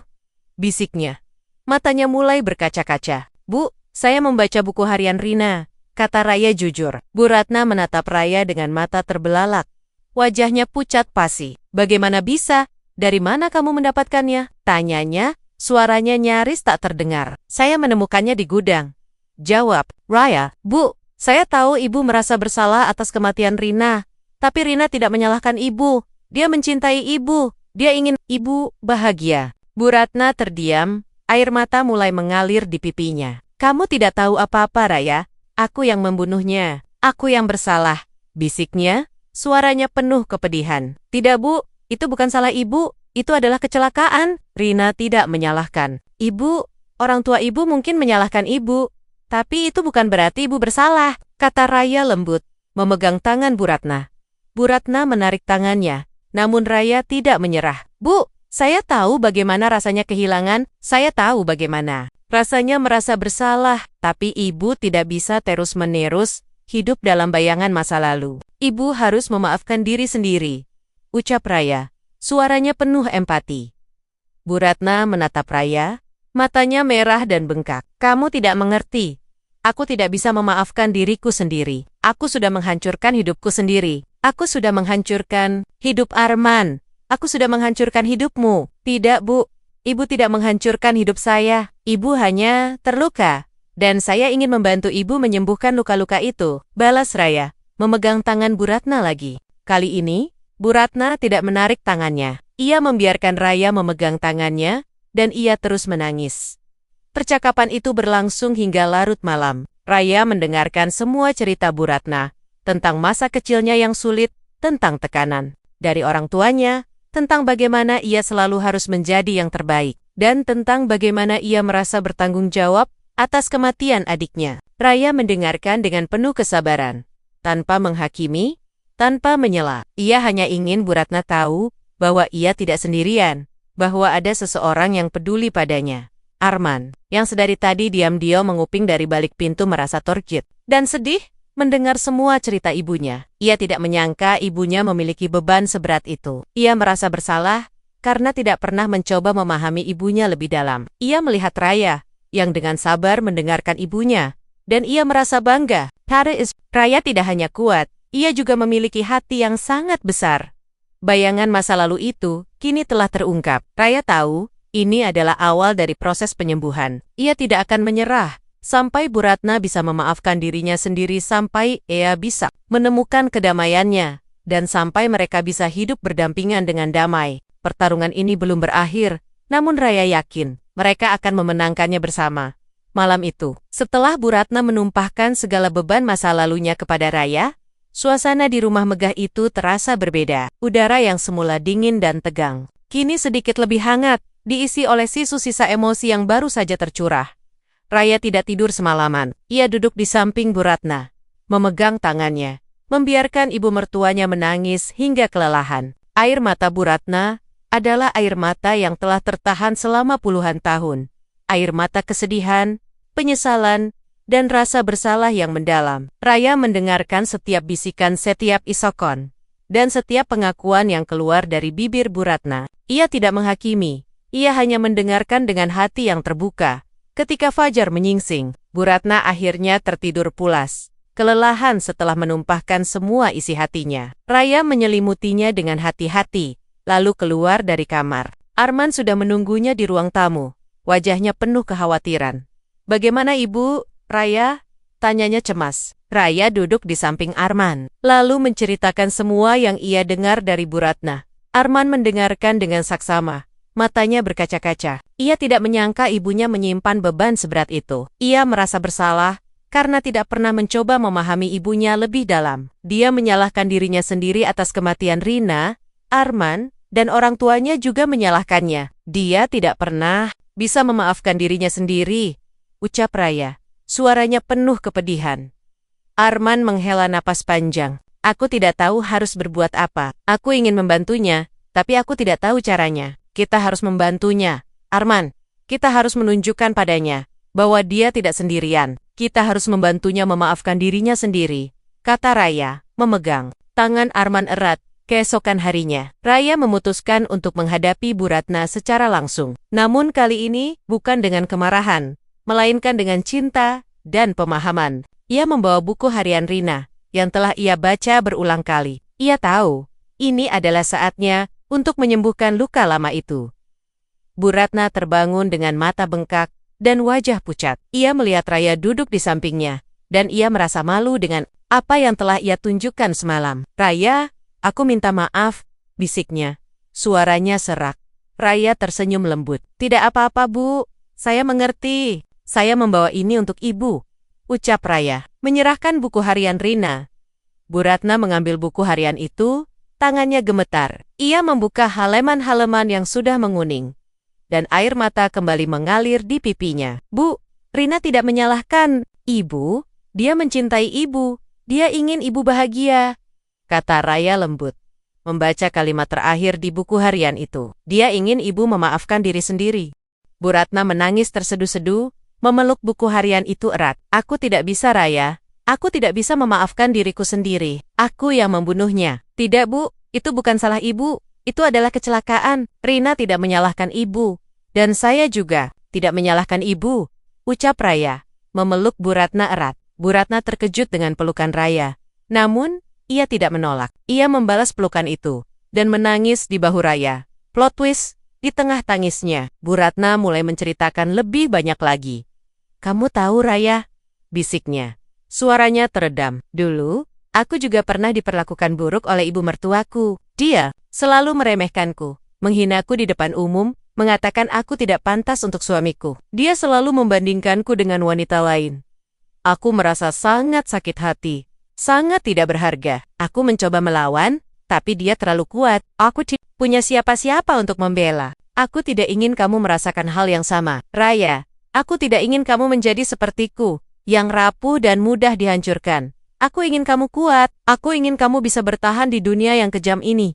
bisiknya. Matanya mulai berkaca-kaca. "Bu, saya membaca buku harian Rina," kata Raya jujur. Bu Ratna menatap Raya dengan mata terbelalak. Wajahnya pucat pasi. "Bagaimana bisa? Dari mana kamu mendapatkannya?" tanyanya, suaranya nyaris tak terdengar. "Saya menemukannya di gudang," jawab Raya. "Bu, saya tahu ibu merasa bersalah atas kematian Rina, tapi Rina tidak menyalahkan ibu. Dia mencintai ibu. Dia ingin ibu bahagia." Bu Ratna terdiam, air mata mulai mengalir di pipinya. "Kamu tidak tahu apa-apa, Raya. Aku yang membunuhnya. Aku yang bersalah," bisiknya, suaranya penuh kepedihan. "Tidak, Bu. Itu bukan salah ibu. Itu adalah kecelakaan." Rina tidak menyalahkan ibu. "Orang tua ibu mungkin menyalahkan ibu, tapi itu bukan berarti ibu bersalah," kata Raya lembut, memegang tangan Bu Ratna. Bu Ratna menarik tangannya, namun Raya tidak menyerah. "Bu, saya tahu bagaimana rasanya kehilangan. Saya tahu bagaimana rasanya merasa bersalah, tapi ibu tidak bisa terus-menerus hidup dalam bayangan masa lalu. Ibu harus memaafkan diri sendiri," ucap Raya. Suaranya penuh empati. Bu Ratna menatap Raya, matanya merah dan bengkak. "Kamu tidak mengerti. Aku tidak bisa memaafkan diriku sendiri. Aku sudah menghancurkan hidupku sendiri. Aku sudah menghancurkan hidup Arman. Aku sudah menghancurkan hidupmu." "Tidak, Bu. Ibu tidak menghancurkan hidup saya. Ibu hanya terluka. Dan saya ingin membantu ibu menyembuhkan luka-luka itu," balas Raya, memegang tangan Bu Ratna lagi. Kali ini, Bu Ratna tidak menarik tangannya. Ia membiarkan Raya memegang tangannya, dan ia terus menangis. Percakapan itu berlangsung hingga larut malam. Raya mendengarkan semua cerita Bu Ratna, tentang masa kecilnya yang sulit, tentang tekanan dari orang tuanya, tentang bagaimana ia selalu harus menjadi yang terbaik, dan tentang bagaimana ia merasa bertanggung jawab atas kematian adiknya. Raya mendengarkan dengan penuh kesabaran, tanpa menghakimi, tanpa menyela. Ia hanya ingin Bu Ratna tahu bahwa ia tidak sendirian, bahwa ada seseorang yang peduli padanya. Arman, yang sedari tadi diam-diam menguping dari balik pintu merasa terkejut dan sedih mendengar semua cerita ibunya. Ia tidak menyangka ibunya memiliki beban seberat itu. Ia merasa bersalah karena tidak pernah mencoba memahami ibunya lebih dalam. Ia melihat Raya, yang dengan sabar mendengarkan ibunya, dan ia merasa bangga. Raya tidak hanya kuat, ia juga memiliki hati yang sangat besar. Bayangan masa lalu itu kini telah terungkap. Raya tahu, ini adalah awal dari proses penyembuhan. Ia tidak akan menyerah sampai Bu Ratna bisa memaafkan dirinya sendiri, sampai ia bisa menemukan kedamaiannya, dan sampai mereka bisa hidup berdampingan dengan damai. Pertarungan ini belum berakhir, namun Raya yakin mereka akan memenangkannya bersama. Malam itu, setelah Bu Ratna menumpahkan segala beban masa lalunya kepada Raya, suasana di rumah megah itu terasa berbeda. Udara yang semula dingin dan tegang, kini sedikit lebih hangat, diisi oleh sisa emosi yang baru saja tercurah. Raya tidak tidur semalaman. Ia duduk di samping Bu Ratna, memegang tangannya, membiarkan ibu mertuanya menangis hingga kelelahan. Air mata Bu Ratna adalah air mata yang telah tertahan selama puluhan tahun. Air mata kesedihan, penyesalan, dan rasa bersalah yang mendalam. Raya mendengarkan setiap bisikan setiap isokon, dan setiap pengakuan yang keluar dari bibir Bu Ratna. Ia tidak menghakimi, ia hanya mendengarkan dengan hati yang terbuka. Ketika fajar menyingsing, Bu Ratna akhirnya tertidur pulas, kelelahan setelah menumpahkan semua isi hatinya. Raya menyelimutinya dengan hati-hati, lalu keluar dari kamar. Arman sudah menunggunya di ruang tamu, wajahnya penuh kekhawatiran. "Bagaimana ibu, Raya?" tanyanya cemas. Raya duduk di samping Arman, lalu menceritakan semua yang ia dengar dari Bu Ratna. Arman mendengarkan dengan saksama, matanya berkaca-kaca. Ia tidak menyangka ibunya menyimpan beban seberat itu. Ia merasa bersalah karena tidak pernah mencoba memahami ibunya lebih dalam. Dia menyalahkan dirinya sendiri atas kematian Rina, Arman, dan orang tuanya juga menyalahkannya. Dia tidak pernah bisa memaafkan dirinya sendiri, ucap Raya. Suaranya penuh kepedihan. Arman menghela napas panjang. "Aku tidak tahu harus berbuat apa. Aku ingin membantunya, tapi aku tidak tahu caranya. Kita harus membantunya. Arman, kita harus menunjukkan padanya bahwa dia tidak sendirian. Kita harus membantunya memaafkan dirinya sendiri," kata Raya, memegang tangan Arman erat. Keesokan harinya, Raya memutuskan untuk menghadapi Bu Ratna secara langsung. Namun kali ini bukan dengan kemarahan, melainkan dengan cinta dan pemahaman. Ia membawa buku harian Rina yang telah ia baca berulang kali. Ia tahu ini adalah saatnya untuk menyembuhkan luka lama itu. Bu Ratna terbangun dengan mata bengkak dan wajah pucat. Ia melihat Raya duduk di sampingnya, dan ia merasa malu dengan apa yang telah ia tunjukkan semalam. "Raya, aku minta maaf," bisiknya. Suaranya serak. Raya tersenyum lembut. "Tidak apa-apa, Bu. Saya mengerti. Saya membawa ini untuk Ibu," ucap Raya, menyerahkan buku harian Rina. Bu Ratna mengambil buku harian itu, tangannya gemetar. Ia membuka halaman-halaman yang sudah menguning, dan air mata kembali mengalir di pipinya. "Bu, Rina tidak menyalahkan Ibu. Dia mencintai Ibu. Dia ingin Ibu bahagia," kata Raya lembut, membaca kalimat terakhir di buku harian itu. "Dia ingin Ibu memaafkan diri sendiri." Bu Ratna menangis terseduh-seduh, memeluk buku harian itu erat. "Aku tidak bisa, Raya. Aku tidak bisa memaafkan diriku sendiri. Aku yang membunuhnya." "Tidak, Bu. Itu bukan salah Ibu. Itu adalah kecelakaan. Rina tidak menyalahkan Ibu. Dan saya juga tidak menyalahkan Ibu," ucap Raya, memeluk Bu Ratna erat. Bu Ratna terkejut dengan pelukan Raya. Namun, ia tidak menolak. Ia membalas pelukan itu, dan menangis di bahu Raya. Plot twist, di tengah tangisnya, Bu Ratna mulai menceritakan lebih banyak lagi. "Kamu tahu, Raya?" bisiknya. Suaranya teredam. "Dulu, aku juga pernah diperlakukan buruk oleh ibu mertuaku. Dia selalu meremehkanku, menghinaku di depan umum, mengatakan aku tidak pantas untuk suamiku. Dia selalu membandingkanku dengan wanita lain. Aku merasa sangat sakit hati, sangat tidak berharga. Aku mencoba melawan, tapi dia terlalu kuat. Aku tidak punya siapa-siapa untuk membela. Aku tidak ingin kamu merasakan hal yang sama, Raya. Aku tidak ingin kamu menjadi sepertiku, yang rapuh dan mudah dihancurkan. Aku ingin kamu kuat. Aku ingin kamu bisa bertahan di dunia yang kejam ini."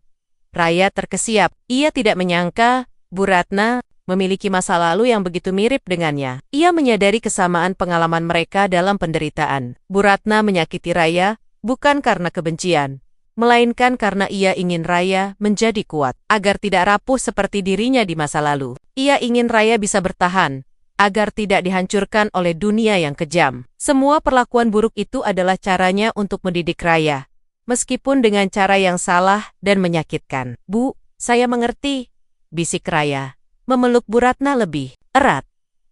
Raya terkesiap. Ia tidak menyangka Bu Ratna memiliki masa lalu yang begitu mirip dengannya. Ia menyadari kesamaan pengalaman mereka dalam penderitaan. Bu Ratna menyakiti Raya bukan karena kebencian, melainkan karena ia ingin Raya menjadi kuat, agar tidak rapuh seperti dirinya di masa lalu. Ia ingin Raya bisa bertahan, agar tidak dihancurkan oleh dunia yang kejam. Semua perlakuan buruk itu adalah caranya untuk mendidik Raya, meskipun dengan cara yang salah dan menyakitkan. "Bu, saya mengerti," bisik Raya, memeluk Bu Ratna lebih erat.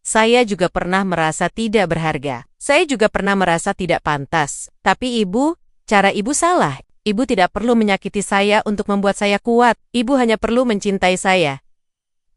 "Saya juga pernah merasa tidak berharga. Saya juga pernah merasa tidak pantas. Tapi Ibu, cara Ibu salah. Ibu tidak perlu menyakiti saya untuk membuat saya kuat. Ibu hanya perlu mencintai saya."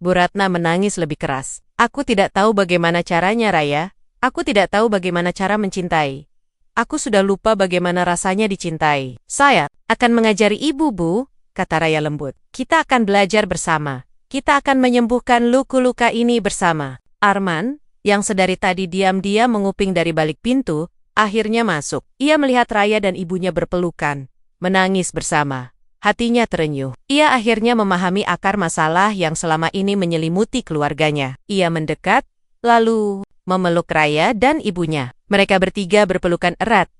Bu Ratna menangis lebih keras. "Aku tidak tahu bagaimana caranya, Raya. Aku tidak tahu bagaimana cara mencintai. Aku sudah lupa bagaimana rasanya dicintai. Saya akan mengajari Ibu, Bu," kata Raya lembut. "Kita akan belajar bersama. Kita akan menyembuhkan luka-luka ini bersama." "Arman, yang sedari tadi diam-diam menguping dari balik pintu, akhirnya masuk. Ia melihat Raya dan ibunya berpelukan, menangis bersama. Hatinya terenyuh. Ia akhirnya memahami akar masalah yang selama ini menyelimuti keluarganya. Ia mendekat, lalu memeluk Raya dan ibunya. Mereka bertiga berpelukan erat,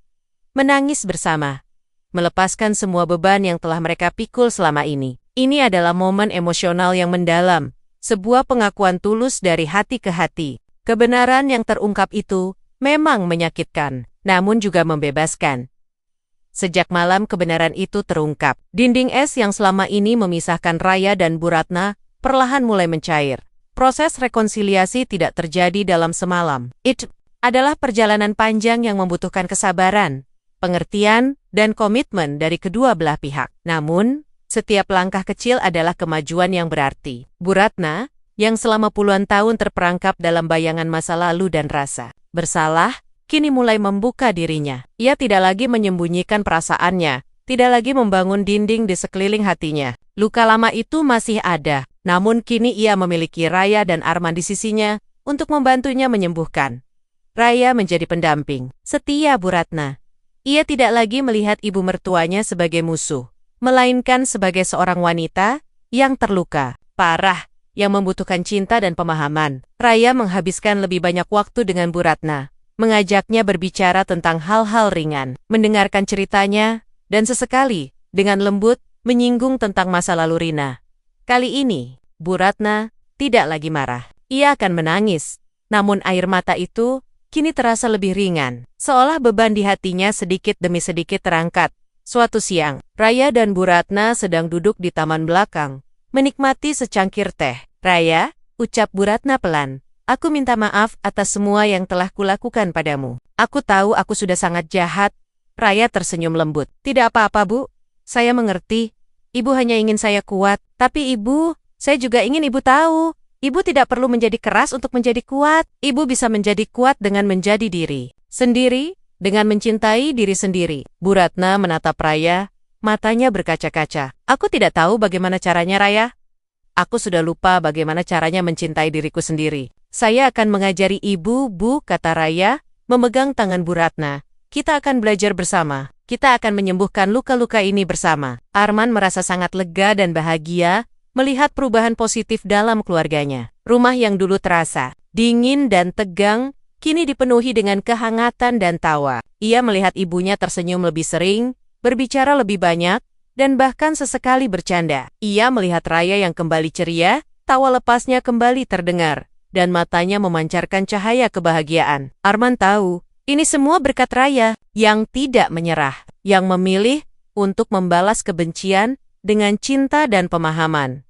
menangis bersama, melepaskan semua beban yang telah mereka pikul selama ini. Ini adalah momen emosional yang mendalam, sebuah pengakuan tulus dari hati ke hati. Kebenaran yang terungkap itu memang menyakitkan, namun juga membebaskan. Sejak malam kebenaran itu terungkap. Dinding es yang selama ini memisahkan Raya dan Bu Ratna perlahan mulai mencair. Proses rekonsiliasi tidak terjadi dalam semalam. Itu adalah perjalanan panjang yang membutuhkan kesabaran, pengertian, dan komitmen dari kedua belah pihak. Namun, setiap langkah kecil adalah kemajuan yang berarti. Bu Ratna, yang selama puluhan tahun terperangkap dalam bayangan masa lalu dan rasa bersalah, kini mulai membuka dirinya. Ia tidak lagi menyembunyikan perasaannya, tidak lagi membangun dinding di sekeliling hatinya. Luka lama itu masih ada, namun kini ia memiliki Raya dan Arman di sisinya untuk membantunya menyembuhkan. Raya menjadi pendamping setia Bu Ratna. Ia tidak lagi melihat ibu mertuanya sebagai musuh, melainkan sebagai seorang wanita yang terluka parah, yang membutuhkan cinta dan pemahaman. Raya menghabiskan lebih banyak waktu dengan Bu Ratna, mengajaknya berbicara tentang hal-hal ringan, mendengarkan ceritanya, dan sesekali, dengan lembut, menyinggung tentang masa lalu Rina. Kali ini, Bu Ratna tidak lagi marah. Ia akan menangis, namun air mata itu kini terasa lebih ringan, seolah beban di hatinya sedikit demi sedikit terangkat. Suatu siang, Raya dan Bu Ratna sedang duduk di taman belakang, menikmati secangkir teh. "Raya," ucap Bu Ratna pelan, "aku minta maaf atas semua yang telah kulakukan padamu. Aku tahu aku sudah sangat jahat." Raya tersenyum lembut. "Tidak apa-apa, Bu. Saya mengerti. Ibu hanya ingin saya kuat. Tapi Ibu, saya juga ingin Ibu tahu. Ibu tidak perlu menjadi keras untuk menjadi kuat. Ibu bisa menjadi kuat dengan menjadi diri sendiri, dengan mencintai diri sendiri." Bu Ratna menatap Raya, matanya berkaca-kaca. "Aku tidak tahu bagaimana caranya, Raya. Aku sudah lupa bagaimana caranya mencintai diriku sendiri." "Saya akan mengajari Ibu, Bu," kata Raya, memegang tangan Bu Ratna. "Kita akan belajar bersama. Kita akan menyembuhkan luka-luka ini bersama." Arman merasa sangat lega dan bahagia melihat perubahan positif dalam keluarganya. Rumah yang dulu terasa dingin dan tegang, kini dipenuhi dengan kehangatan dan tawa. Ia melihat ibunya tersenyum lebih sering, berbicara lebih banyak, dan bahkan sesekali bercanda. Ia melihat Raya yang kembali ceria, tawa lepasnya kembali terdengar, dan matanya memancarkan cahaya kebahagiaan. Arman tahu, ini semua berkat Raya, yang tidak menyerah, yang memilih untuk membalas kebencian dengan cinta dan pemahaman.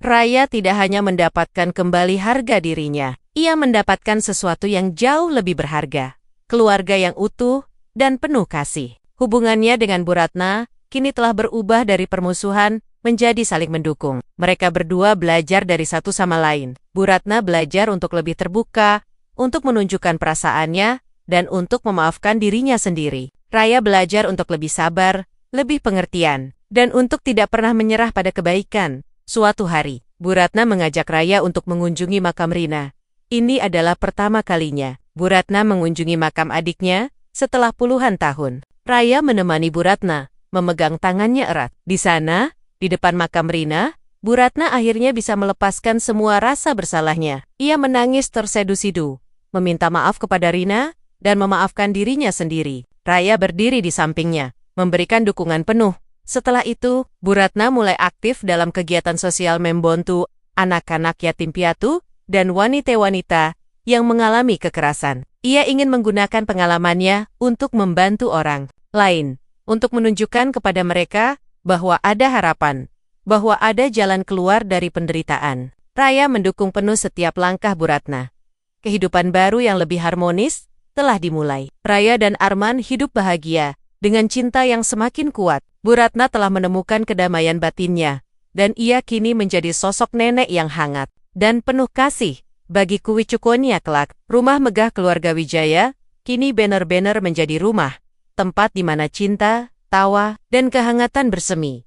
Raya tidak hanya mendapatkan kembali harga dirinya, ia mendapatkan sesuatu yang jauh lebih berharga. Keluarga yang utuh dan penuh kasih. Hubungannya dengan Bu Ratna kini telah berubah dari permusuhan menjadi saling mendukung. Mereka berdua belajar dari satu sama lain. Bu Ratna belajar untuk lebih terbuka, untuk menunjukkan perasaannya, dan untuk memaafkan dirinya sendiri. Raya belajar untuk lebih sabar, lebih pengertian, dan untuk tidak pernah menyerah pada kebaikan. Suatu hari, Bu Ratna mengajak Raya untuk mengunjungi makam Rina. Ini adalah pertama kalinya Bu Ratna mengunjungi makam adiknya setelah puluhan tahun. Raya menemani Bu Ratna, memegang tangannya erat. Di sana, di depan makam Rina, Bu Ratna akhirnya bisa melepaskan semua rasa bersalahnya. Ia menangis tersedu-sedu, meminta maaf kepada Rina, dan memaafkan dirinya sendiri. Raya berdiri di sampingnya, memberikan dukungan penuh. Setelah itu, Bu Ratna mulai aktif dalam kegiatan sosial membantu anak-anak yatim piatu dan wanita-wanita yang mengalami kekerasan. Ia ingin menggunakan pengalamannya untuk membantu orang lain, untuk menunjukkan kepada mereka bahwa ada harapan, bahwa ada jalan keluar dari penderitaan. Raya mendukung penuh setiap langkah Bu Ratna. Kehidupan baru yang lebih harmonis telah dimulai. Raya dan Arman hidup bahagia dengan cinta yang semakin kuat. Bu Ratna telah menemukan kedamaian batinnya, dan ia kini menjadi sosok nenek yang hangat dan penuh kasih bagi Kuwi Cukonia kelak. Rumah megah keluarga Wijaya kini benar-benar menjadi rumah, tempat di mana cinta, tawa, dan kehangatan bersemi.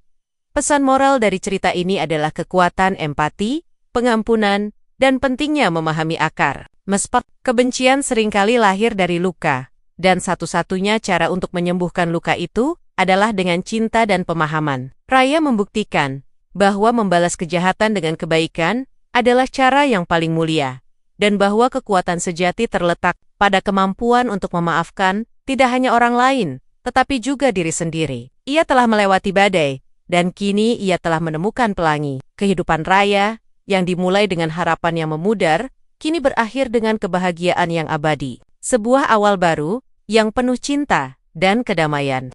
Pesan moral dari cerita ini adalah kekuatan empati, pengampunan, dan pentingnya memahami akar Mespek, kebencian seringkali lahir dari luka, dan satu-satunya cara untuk menyembuhkan luka itu adalah dengan cinta dan pemahaman. Raya membuktikan bahwa membalas kejahatan dengan kebaikan adalah cara yang paling mulia, dan bahwa kekuatan sejati terletak pada kemampuan untuk memaafkan tidak hanya orang lain, tetapi juga diri sendiri. Ia telah melewati badai, dan kini ia telah menemukan pelangi. Kehidupan Raya, yang dimulai dengan harapan yang memudar, kini berakhir dengan kebahagiaan yang abadi. Sebuah awal baru, yang penuh cinta dan kedamaian.